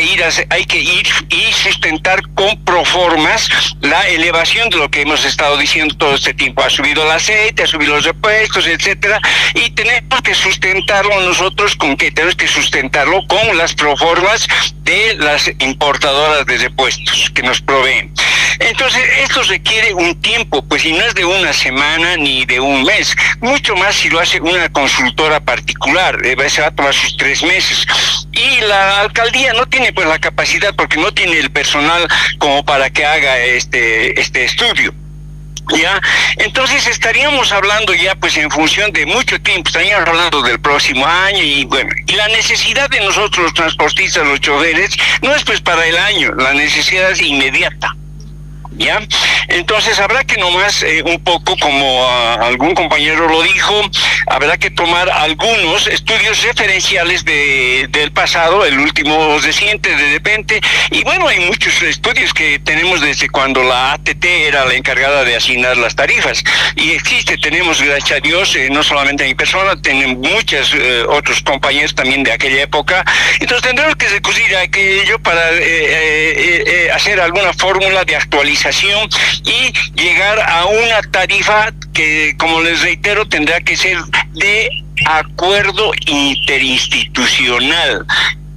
hay que ir y sustentar con proformas la elevación de lo que hemos estado diciendo todo este tiempo. Ha subido el aceite, ha subido los repuestos, etcétera, y tenemos que sustentarlo nosotros. ¿Con qué? Tenemos que sustentarlo con las proformas de las importadoras de repuestos que nos proveen. Entonces, esto requiere un tiempo, pues, y no es de una semana ni de un mes, mucho más si lo hace una consultora particular, se va a tomar sus 3 meses. Y la alcaldía no tiene pues la capacidad, porque no tiene el personal como para que haga este estudio. ¿Ya? Entonces estaríamos hablando ya pues en función de mucho tiempo, estaríamos hablando del próximo año y bueno, y la necesidad de nosotros los transportistas, los choferes, no es pues para el año, la necesidad es inmediata. ¿Ya? Entonces habrá que nomás un poco, como algún compañero lo dijo, habrá que tomar algunos estudios referenciales del pasado, el último reciente de repente, y bueno, hay muchos estudios que tenemos desde cuando la ATT era la encargada de asignar las tarifas, y tenemos, gracias a Dios, no solamente mi persona, tenemos muchos otros compañeros también de aquella época, entonces tendremos que recurrir a aquello para hacer alguna fórmula de actualización y llegar a una tarifa que, como les reitero, tendrá que ser de acuerdo interinstitucional.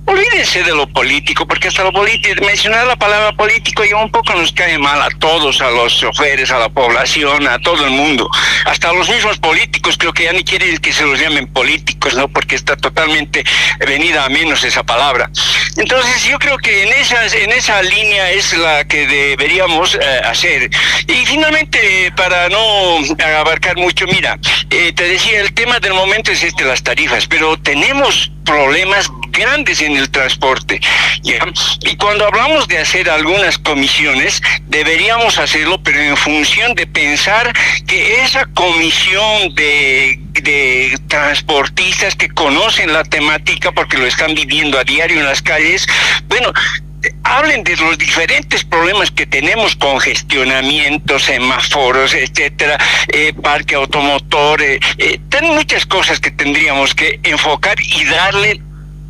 Olvídense de lo político, porque hasta lo político, mencionar la palabra político ya un poco nos cae mal a todos, a los choferes, a la población, a todo el mundo. Hasta a los mismos políticos creo que ya ni quieren que se los llamen políticos, ¿no? Porque está totalmente venida a menos esa palabra. Entonces yo creo que en esa línea es la que deberíamos hacer. Y finalmente, para no abarcar mucho, mira, te decía, el tema del momento es las tarifas, pero tenemos problemas grandes en el transporte, ¿ya? Y cuando hablamos de hacer algunas comisiones, deberíamos hacerlo, pero en función de pensar que esa comisión de transportistas que conocen la temática porque lo están viviendo a diario en las calles, bueno, hablen de los diferentes problemas que tenemos, congestionamientos, semáforos, etcétera, parque automotor, muchas cosas que tendríamos que enfocar y darle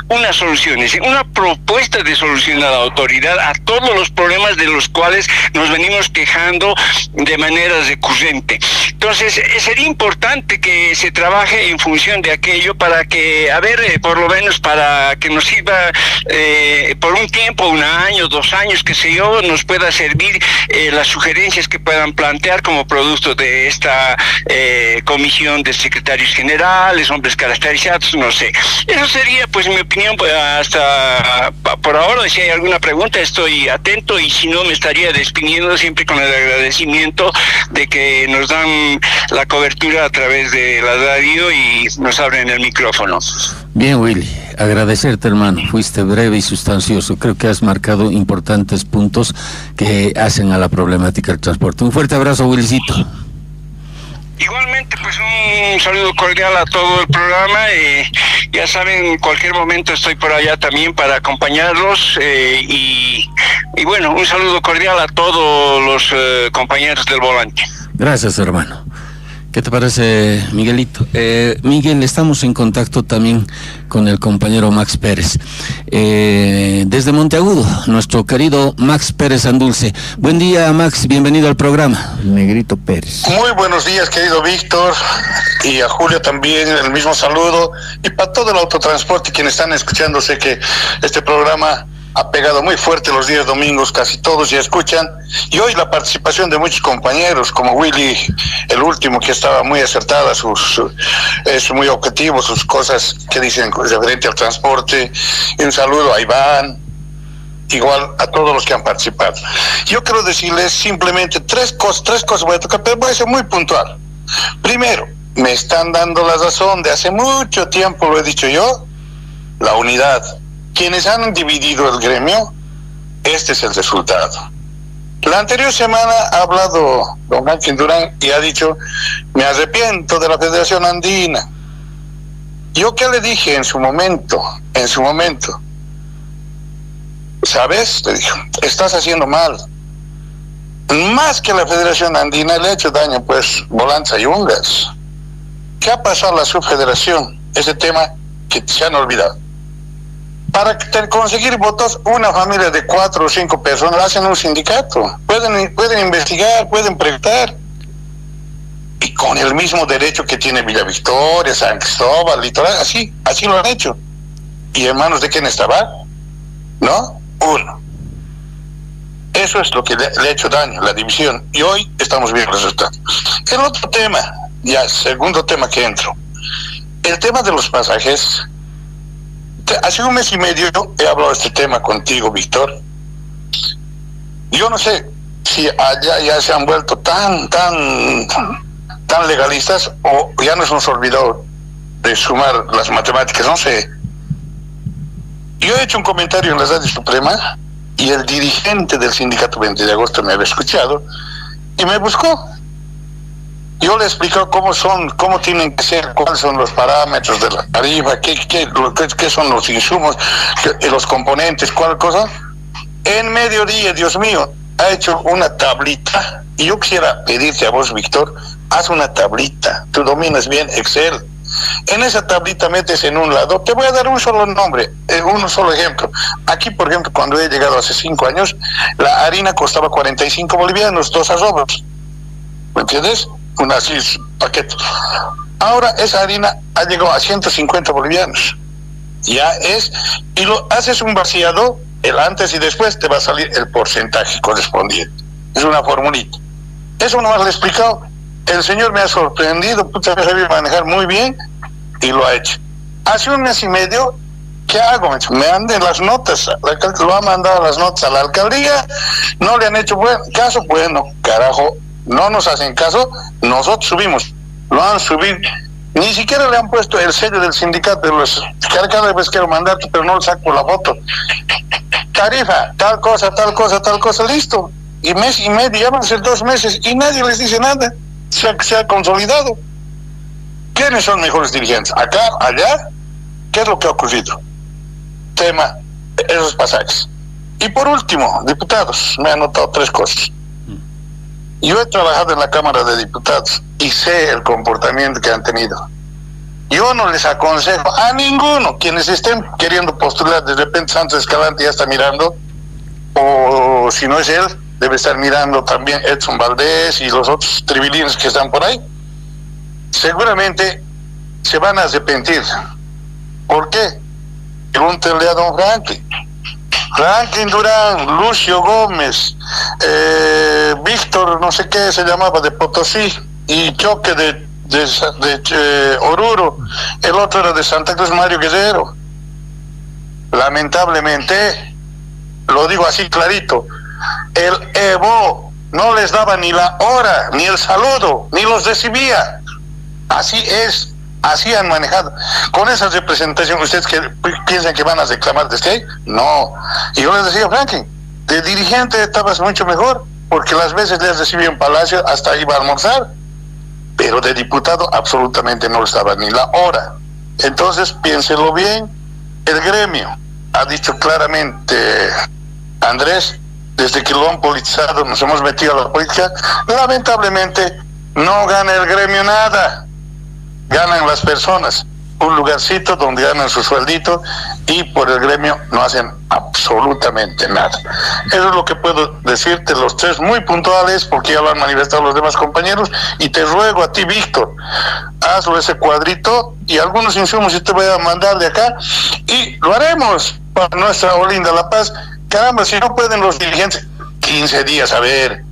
unas soluciones, una propuesta de solución a la autoridad a todos los problemas de los cuales nos venimos quejando de manera recurrente. Entonces, sería importante que se trabaje en función de aquello para que, por lo menos para que nos sirva por un tiempo, 1 año, 2 años, qué sé yo, nos pueda servir las sugerencias que puedan plantear como producto de esta comisión de secretarios generales, hombres caracterizados, no sé. Eso sería, pues, mi opinión. Hasta por ahora, si hay alguna pregunta estoy atento, y si no me estaría despidiendo siempre con el agradecimiento de que nos dan la cobertura a través de la radio y nos abren el micrófono. Bien, Willy, agradecerte, hermano, fuiste breve y sustancioso, creo que has marcado importantes puntos que hacen a la problemática del transporte. Un fuerte abrazo, Willycito. Igualmente, pues un saludo cordial a todo el programa. Ya saben, en cualquier momento estoy por allá también para acompañarlos. Y bueno, un saludo cordial a todos los compañeros del volante. Gracias, hermano. ¿Qué te parece, Miguelito? Miguel, estamos en contacto también con el compañero Max Pérez. Desde Monteagudo, nuestro querido Max Pérez Andulce. Buen día, Max, bienvenido al programa. El Negrito Pérez. Muy buenos días, querido Víctor, y a Julio también el mismo saludo, y para todo el autotransporte quienes están escuchando. Sé que este programa ha pegado muy fuerte los días domingos, casi todos ya escuchan, y hoy la participación de muchos compañeros, como Willy, el último, que estaba muy acertada, es muy objetivo, sus cosas que dicen referente al transporte, y un saludo a Iván, igual a todos los que han participado. Yo quiero decirles simplemente tres cosas voy a tocar, pero voy a ser muy puntual. Primero, me están dando la razón, de hace mucho tiempo lo he dicho yo, la unidad. Quienes han dividido el gremio, este es el resultado. La anterior semana ha hablado don Ángel Durán y ha dicho, me arrepiento de la Federación Andina. ¿Yo qué le dije en su momento? ¿Sabes? Le dijo, estás haciendo mal. Más que la Federación Andina le ha hecho daño, pues, Volanza y Ungas. ¿Qué ha pasado a la subfederación? Ese tema que se han olvidado. Para conseguir votos, una familia de 4 o 5 personas hacen un sindicato. Pueden investigar, pueden preguntar. Y con el mismo derecho que tiene Villa Victoria, San Cristóbal, Litoral, así lo han hecho. ¿Y en manos de quién estaba? ¿No? Uno. Eso es lo que le ha hecho daño, la división. Y hoy estamos viendo el resultado. El otro tema, ya segundo tema que entro. El tema de los pasajes. Hace 1 mes y medio he hablado de este tema contigo, Víctor. Yo no sé, si allá ya se han vuelto tan legalistas, o ya nos hemos olvidado de sumar las matemáticas, no sé. Yo he hecho un comentario en la Radio Suprema y el dirigente del sindicato 20 de agosto me había escuchado y me buscó. Yo le explico cómo tienen que ser, cuáles son los parámetros de la tarifa, qué son los insumos, los componentes, cuál cosa. En mediodía, Dios mío, ha hecho una tablita, y yo quisiera pedirte a vos, Víctor, haz una tablita. Tú dominas bien Excel. En esa tablita metes en un lado, te voy a dar un solo nombre, un solo ejemplo. Aquí, por ejemplo, cuando he llegado hace 5 años, la harina costaba 45 bolivianos, 2 arrobas. ¿Me entiendes? Un así paquete. Ahora esa harina ha llegado a 150 bolivianos. Ya es, y lo haces un vaciado, el antes y después te va a salir el porcentaje correspondiente. Es una formulita. Eso nomás le he explicado. El señor me ha sorprendido, puta, me sabía manejar muy bien y lo ha hecho. Hace un mes y medio, ¿qué hago? Me anden las notas, lo ha mandado las notas a la alcaldía, no le han hecho caso, bueno, carajo, no nos hacen caso, nosotros subimos, lo han subido, ni siquiera le han puesto el sello del sindicato de los, cada vez quiero mandarte, pero no le saco la foto. Tarifa, tal cosa, listo. Y mes y medio, ya van a ser 2 meses y nadie les dice nada. Se ha consolidado. ¿Quiénes son mejores dirigentes? Acá, allá, ¿qué es lo que ha ocurrido? Tema, esos pasajes. Y por último, diputados, me han notado 3 cosas. Yo he trabajado en la Cámara de Diputados y sé el comportamiento que han tenido. Yo no les aconsejo a ninguno, quienes estén queriendo postular, de repente Santos Escalante ya está mirando, o si no es él, debe estar mirando también Edson Valdés y los otros tribilines que están por ahí. Seguramente se van a arrepentir. ¿Por qué? Pregúntenle a don Franklin Durán, Lucio Gómez, Víctor, no sé qué se llamaba, de Potosí, y Choque de Oruro, el otro era de Santa Cruz, Mario Guerrero. Lamentablemente, lo digo así clarito, el Evo no les daba ni la hora, ni el saludo, ni los recibía. Así es, así han manejado. Con esa representación, ustedes que piensan que van a reclamar desde ahí, no. Y yo les decía, Franklin, de dirigente estabas mucho mejor, porque las veces les recibí en Palacio, hasta iba a almorzar, pero de diputado absolutamente no les daba ni la hora. Entonces, piénselo bien, el gremio ha dicho claramente, Andrés, desde que lo han politizado, nos hemos metido a la política, lamentablemente no gana el gremio nada, ganan las personas, un lugarcito donde ganan su sueldito, y por el gremio no hacen absolutamente nada. Eso es lo que puedo decirte, los 3 muy puntuales, porque ya lo han manifestado los demás compañeros, y te ruego a ti, Víctor, hazlo ese cuadrito, y algunos insumos yo te voy a mandar de acá, y lo haremos para nuestra Olinda La Paz. Caramba, si no pueden los dirigentes, 15 días, a ver,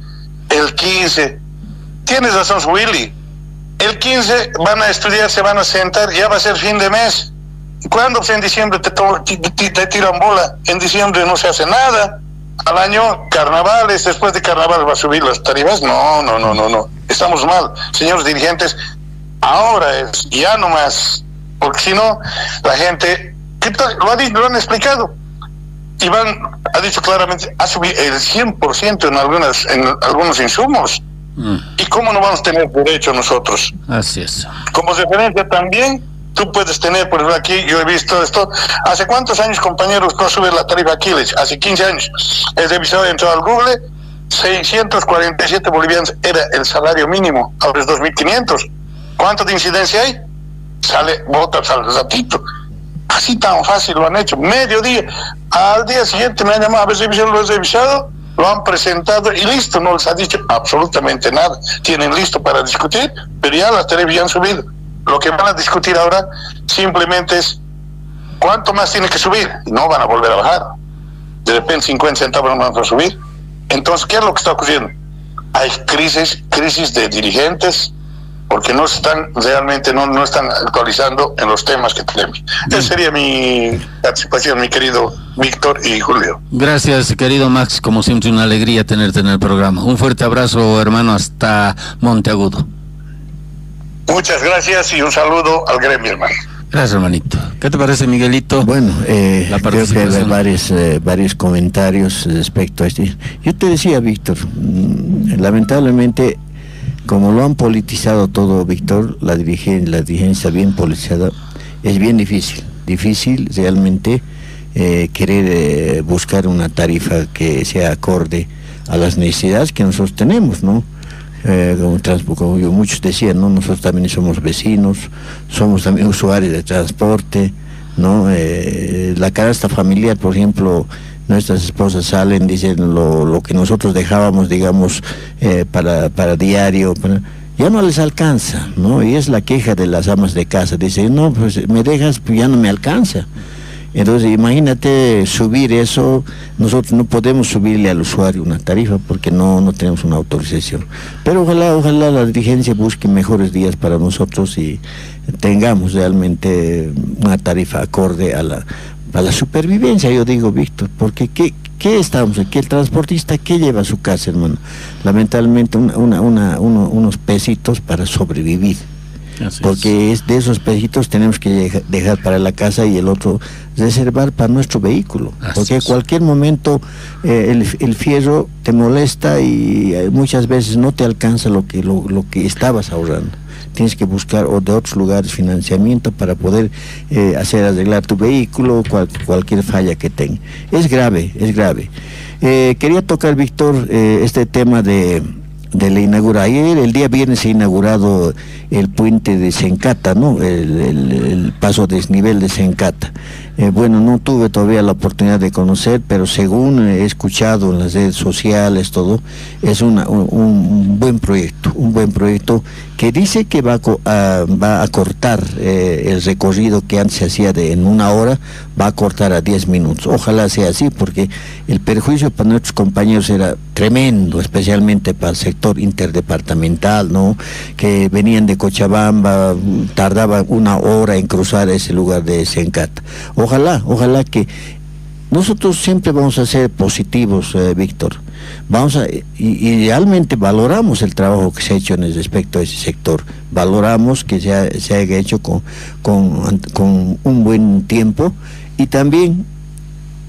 el 15, tienes razón, Willy, el 15 van a estudiar, se van a sentar, ya va a ser fin de mes. ¿Cuándo? Pues en diciembre te tiran bola, en diciembre no se hace nada, al año carnavales, después de carnaval va a subir las tarifas, no, estamos mal, señores dirigentes, ahora es, ya no más, porque si no, la gente, lo han explicado, Iván ha dicho claramente, ha subido el 100% en algunos insumos. ¿Y cómo no vamos a tener derecho nosotros? Así es. Como referencia también, tú puedes tener, por ejemplo, aquí, yo he visto esto, ¿hace cuántos años, compañeros, no sube la tarifa Aquiles? Hace 15 años. El revisor entró al Google, 647 bolivianos era el salario mínimo, ahora es 2.500. ¿Cuánto de incidencia hay? Sale ratito. Así tan fácil lo han hecho, mediodía. Al día siguiente me han llamado, a ver si lo he revisado, lo han presentado y listo, no les ha dicho absolutamente nada. Tienen listo para discutir, pero ya las tarifas ya han subido. Lo que van a discutir ahora simplemente es cuánto más tiene que subir, y no van a volver a bajar. De repente 50 centavos no van a subir. Entonces, ¿qué es lo que está ocurriendo? Hay crisis de dirigentes, porque no están realmente, no están actualizando en los temas que tenemos. Esa sería mi participación, mi querido Víctor y Julio. Gracias, querido Max, como siempre una alegría tenerte en el programa. Un fuerte abrazo, hermano, hasta Monteagudo. Muchas gracias y un saludo al gremio, hermano. Gracias, hermanito. ¿Qué te parece, Miguelito? Bueno, creo que hay varios comentarios respecto a este. Yo te decía, Víctor, lamentablemente, como lo han politizado todo, Víctor, la dirigencia bien politizada, es bien difícil realmente querer buscar una tarifa que sea acorde a las necesidades que nosotros tenemos, ¿no? Como muchos decían, ¿no? Nosotros también somos vecinos, somos también usuarios de transporte, ¿no? La canasta familiar, por ejemplo, nuestras esposas salen, dicen lo que nosotros dejábamos, digamos, para diario, ya no les alcanza, ¿no? Y es la queja de las amas de casa, dicen, no, pues me dejas, pues ya no me alcanza. Entonces, imagínate subir eso, nosotros no podemos subirle al usuario una tarifa porque no tenemos una autorización. Pero ojalá la dirigencia busque mejores días para nosotros y tengamos realmente una tarifa acorde a la supervivencia, yo digo, Víctor, porque ¿qué estamos aquí? El transportista, ¿qué lleva a su casa, hermano? Lamentablemente unos pesitos para sobrevivir. Porque es de esos pesitos tenemos que dejar para la casa y el otro reservar para nuestro vehículo, porque en cualquier momento el fierro te molesta y muchas veces no te alcanza lo que estabas ahorrando. Tienes que buscar de otros lugares financiamiento para poder arreglar tu vehículo, cualquier falla que tenga. Es grave. Quería tocar, Víctor, este tema de la inauguración. Ayer, el día viernes, se ha inaugurado el puente de Sencata, ¿no? El paso desnivel de Sencata. Bueno, no tuve todavía la oportunidad de conocer, pero según he escuchado en las redes sociales, todo, es un buen proyecto que dice que va a cortar el recorrido que antes se hacía en 1 hora, va a cortar a 10 minutos. Ojalá sea así, porque el perjuicio para nuestros compañeros era tremendo, especialmente para el sector interdepartamental, ¿no? Que venían de Cochabamba, tardaban 1 hora en cruzar ese lugar de Sencata. Ojalá que nosotros siempre vamos a ser positivos, Víctor. Y realmente valoramos el trabajo que se ha hecho en respecto a ese sector. Valoramos que se haya hecho con un buen tiempo, y también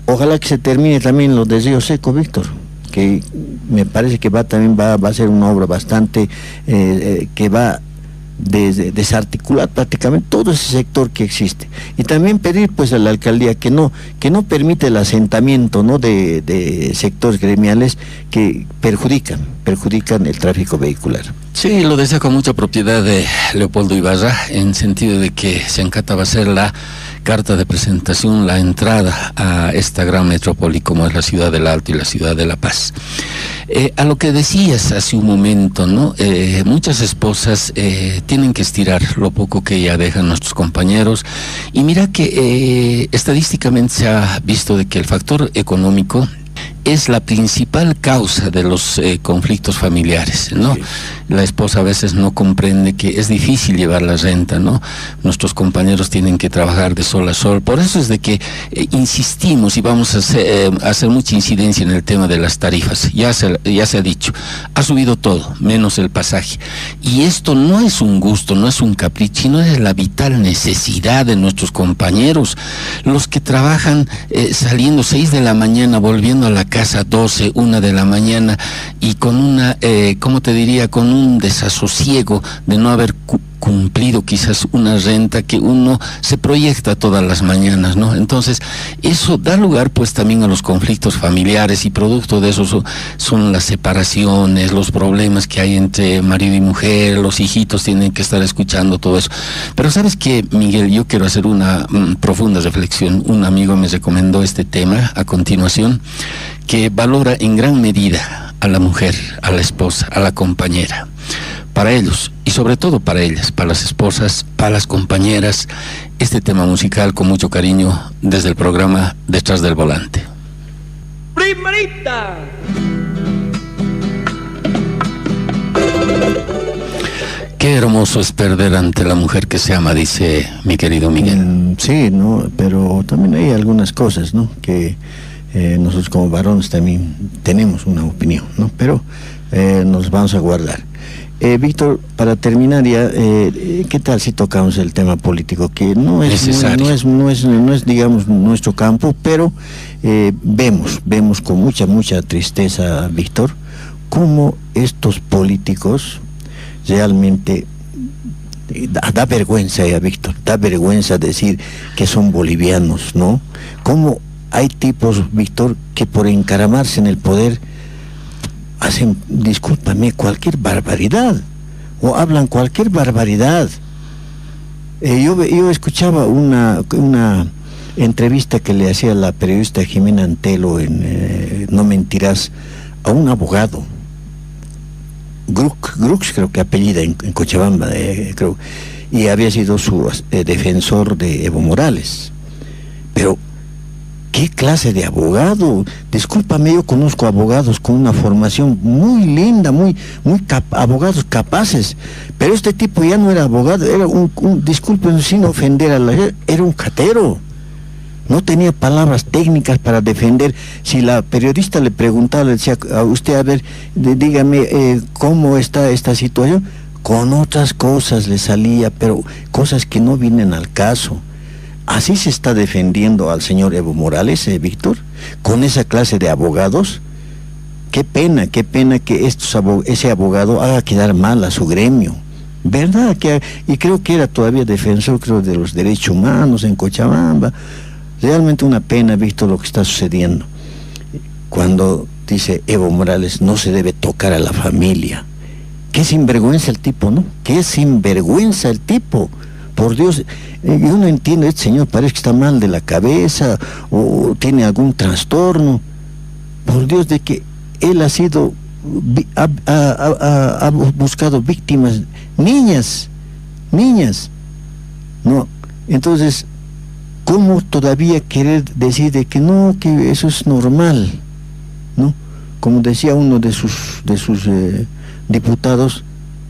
ojalá que se termine también lo de Río Seco, Víctor, que me parece que va a ser una obra bastante que va desarticular prácticamente todo ese sector que existe, y también pedir pues a la alcaldía que no permite el asentamiento, ¿no? de sectores gremiales que perjudican el tráfico vehicular. Sí, lo decía con mucha propiedad de Leopoldo Ibarra, en sentido de que Sencata va a ser la carta de presentación, la entrada a esta gran metrópoli como es la ciudad del Alto y la ciudad de La Paz. A lo que decías hace un momento, ¿no? Muchas esposas tienen que estirar lo poco que ya dejan nuestros compañeros, y mira que estadísticamente se ha visto de que el factor económico es la principal causa de los conflictos familiares, ¿no? Sí. La esposa a veces no comprende que es difícil llevar la renta, ¿no? Nuestros compañeros tienen que trabajar de sol a sol. Por eso es de que insistimos y vamos a hacer mucha incidencia en el tema de las tarifas. Ya se ha dicho, ha subido todo, menos el pasaje. Y esto no es un gusto, no es un capricho, sino es la vital necesidad de nuestros compañeros. Los que trabajan saliendo 6 de la mañana, volviendo a la casa 12, 1 de la mañana, y con una, ¿cómo te diría?, con un desasosiego de no haber cumplido quizás una renta que uno se proyecta todas las mañanas, ¿no? Entonces, eso da lugar pues también a los conflictos familiares, y producto de eso son las separaciones, los problemas que hay entre marido y mujer, los hijitos tienen que estar escuchando todo eso. Pero ¿sabes qué, Miguel? Yo quiero hacer una profunda reflexión. Un amigo me recomendó este tema a continuación, que valora en gran medida a la mujer, a la esposa, a la compañera. Para ellos, y sobre todo para ellas, para las esposas, para las compañeras, este tema musical con mucho cariño desde el programa Detrás del Volante. ¡Primerita! Qué hermoso es perder ante la mujer que se ama, dice mi querido Miguel. Sí, ¿no? Pero también hay algunas cosas, ¿no? Que nosotros como varones también tenemos una opinión, ¿no? Pero nos vamos a guardar. Víctor, para terminar ya, ¿qué tal si tocamos el tema político? Que no es necesario, no es digamos nuestro campo, pero vemos con mucha tristeza, Víctor, cómo estos políticos realmente da vergüenza, Víctor, da vergüenza decir que son bolivianos, ¿no? Cómo hay tipos, Víctor, que por encaramarse en el poder hacen, discúlpame, cualquier barbaridad, o hablan cualquier barbaridad. Yo escuchaba una entrevista que le hacía la periodista Jimena Antelo en No Mentirás a un abogado, Grux creo que apellida en Cochabamba, creo, y había sido su defensor de Evo Morales. Pero ¿qué clase de abogado? Discúlpame, yo conozco abogados con una formación muy linda, abogados capaces, pero este tipo ya no era abogado, era disculpen sin ofender a la gente, era un catero. No tenía palabras técnicas para defender. Si la periodista le preguntaba, le decía a usted, a ver, dígame cómo está esta situación, con otras cosas le salía, pero cosas que no vienen al caso. ¿Así se está defendiendo al señor Evo Morales, Víctor? ¿Con esa clase de abogados? Qué pena que ese abogado haga quedar mal a su gremio. ¿Verdad? Y creo que era todavía defensor, de los derechos humanos en Cochabamba. Realmente una pena, Víctor, lo que está sucediendo. Cuando dice Evo Morales, no se debe tocar a la familia. Qué sinvergüenza el tipo, ¿no? Qué sinvergüenza el tipo. Por Dios, yo no entiendo, este señor parece que está mal de la cabeza o tiene algún trastorno. Por Dios, de que él ha sido, ha buscado víctimas, niñas, ¿no? Entonces, ¿cómo todavía querer decir de que no, que eso es normal, ¿no? Como decía uno de sus diputados,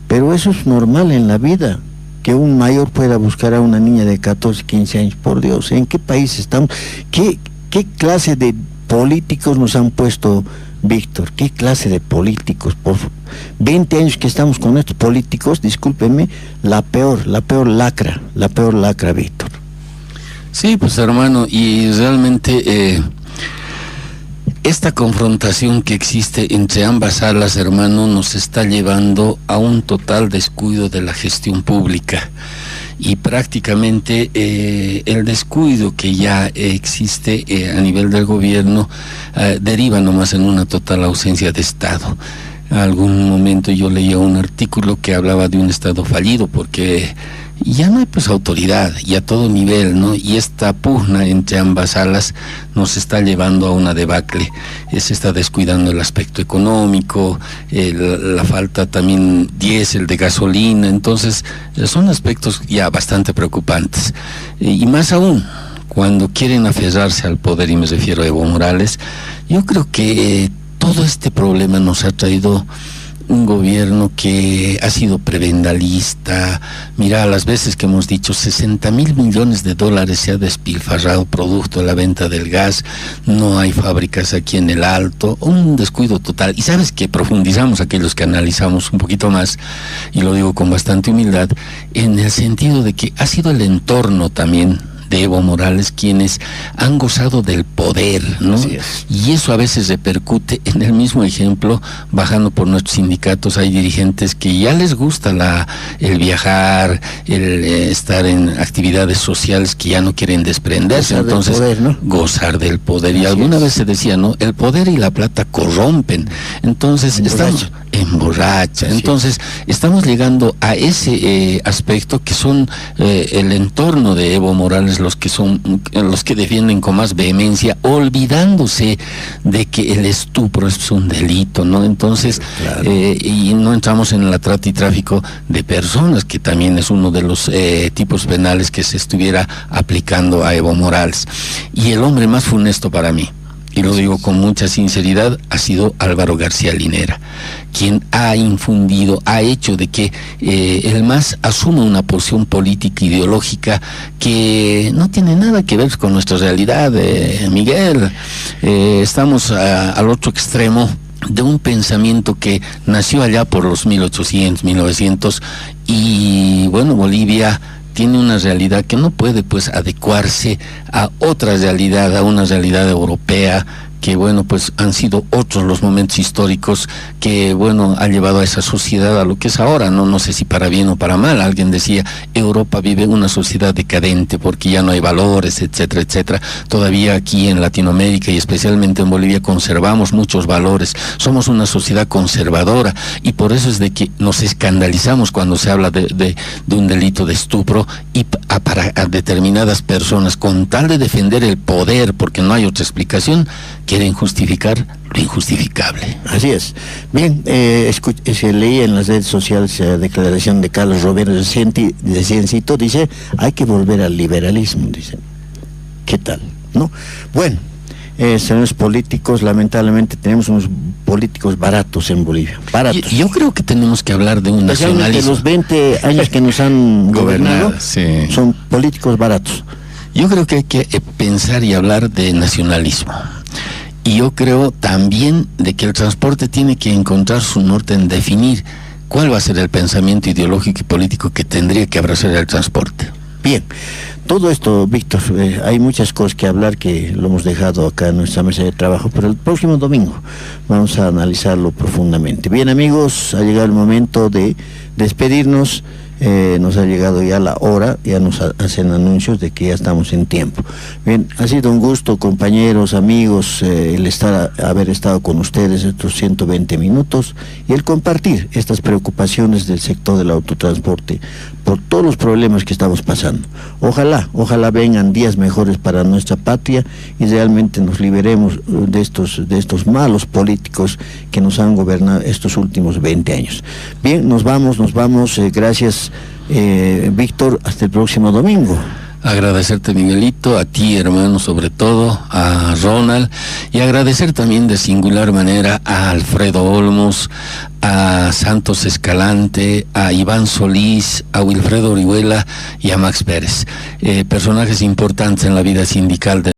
pero eso es normal en la vida, que un mayor pueda buscar a una niña de 14, 15 años. Por Dios, ¿en qué país estamos? ¿Qué clase de políticos nos han puesto, Víctor? ¿Qué clase de políticos? Por 20 años que estamos con estos políticos, discúlpeme, la peor lacra, Víctor. Sí, pues hermano, y realmente esta confrontación que existe entre ambas alas, hermano, nos está llevando a un total descuido de la gestión pública. Y prácticamente el descuido que ya existe a nivel del gobierno deriva nomás en una total ausencia de Estado. Algún momento yo leía un artículo que hablaba de un Estado fallido, porque ya no hay pues autoridad, y a todo nivel, ¿no? Y esta pugna entre ambas alas nos está llevando a una debacle. Se está descuidando el aspecto económico, la falta también diésel, de gasolina. Entonces son aspectos ya bastante preocupantes, y más aún cuando quieren aferrarse al poder, y me refiero a Evo Morales. Yo creo que todo este problema nos ha traído un gobierno que ha sido prebendalista. Mira, las veces que hemos dicho, 60.000 millones de dólares se ha despilfarrado producto de la venta del gas, no hay fábricas aquí en el Alto, un descuido total. Y sabes que profundizamos, aquellos que analizamos un poquito más, y lo digo con bastante humildad, en el sentido de que ha sido el entorno también de Evo Morales quienes han gozado del poder, ¿no? Y eso a veces repercute en el mismo ejemplo. Bajando por nuestros sindicatos hay dirigentes que ya les gusta el viajar, el estar en actividades sociales, que ya no quieren desprenderse, gozar entonces del poder, ¿no? Gozar del poder. Y alguna vez se decía, ¿no? El poder y la plata corrompen. Entonces estamos emborracha. Entonces estamos llegando a ese aspecto que son el entorno de Evo Morales los que defienden con más vehemencia, olvidándose de que el estupro es un delito, ¿no? Entonces, claro. Y no entramos en la trata y tráfico de personas, que también es uno de los tipos penales que se estuviera aplicando a Evo Morales. Y el hombre más funesto para mí, y lo digo con mucha sinceridad, ha sido Álvaro García Linera, quien ha infundido, ha hecho de que el MAS asuma una posición política ideológica que no tiene nada que ver con nuestra realidad, Miguel. Estamos al otro extremo de un pensamiento que nació allá por los 1800, 1900, y bueno, Bolivia tiene una realidad que no puede pues adecuarse a otra realidad, a una realidad europea, que bueno, pues han sido otros los momentos históricos que bueno, ha llevado a esa sociedad a lo que es ahora, no sé si para bien o para mal. Alguien decía, Europa vive una sociedad decadente porque ya no hay valores, etcétera, etcétera. Todavía aquí en Latinoamérica y especialmente en Bolivia conservamos muchos valores, somos una sociedad conservadora, y por eso es de que nos escandalizamos cuando se habla de un delito de estupro, y para determinadas personas, con tal de defender el poder, porque no hay otra explicación, quieren justificar lo injustificable. Así es. Bien, se leía en las redes sociales la declaración de Carlos Romero de Ciencito, dice, hay que volver al liberalismo, dice. ¿Qué tal? ¿No? Bueno, señores políticos, lamentablemente tenemos unos políticos baratos en Bolivia. Baratos. Yo creo que tenemos que hablar de un nacionalismo. Los 20 años que nos han gobernado, sí, son políticos baratos. Yo creo que hay que pensar y hablar de nacionalismo. Y yo creo también de que el transporte tiene que encontrar su norte en definir cuál va a ser el pensamiento ideológico y político que tendría que abrazar el transporte. Bien, todo esto, Víctor, hay muchas cosas que hablar que lo hemos dejado acá en nuestra mesa de trabajo, pero el próximo domingo vamos a analizarlo profundamente. Bien, amigos, ha llegado el momento de despedirnos. Nos ha llegado ya la hora, ya nos hacen anuncios de que ya estamos en tiempo. Bien, ha sido un gusto, compañeros, amigos, haber estado con ustedes estos 120 minutos y el compartir estas preocupaciones del sector del autotransporte por todos los problemas que estamos pasando. Ojalá vengan días mejores para nuestra patria y realmente nos liberemos de estos malos políticos que nos han gobernado estos últimos 20 años. Bien, nos vamos, gracias. Víctor, hasta el próximo domingo. Agradecerte, Miguelito, a ti, hermano, sobre todo, a Ronald, y agradecer también de singular manera a Alfredo Olmos, a Santos Escalante, a Iván Solís, a Wilfredo Orihuela y a Max Pérez, personajes importantes en la vida sindical de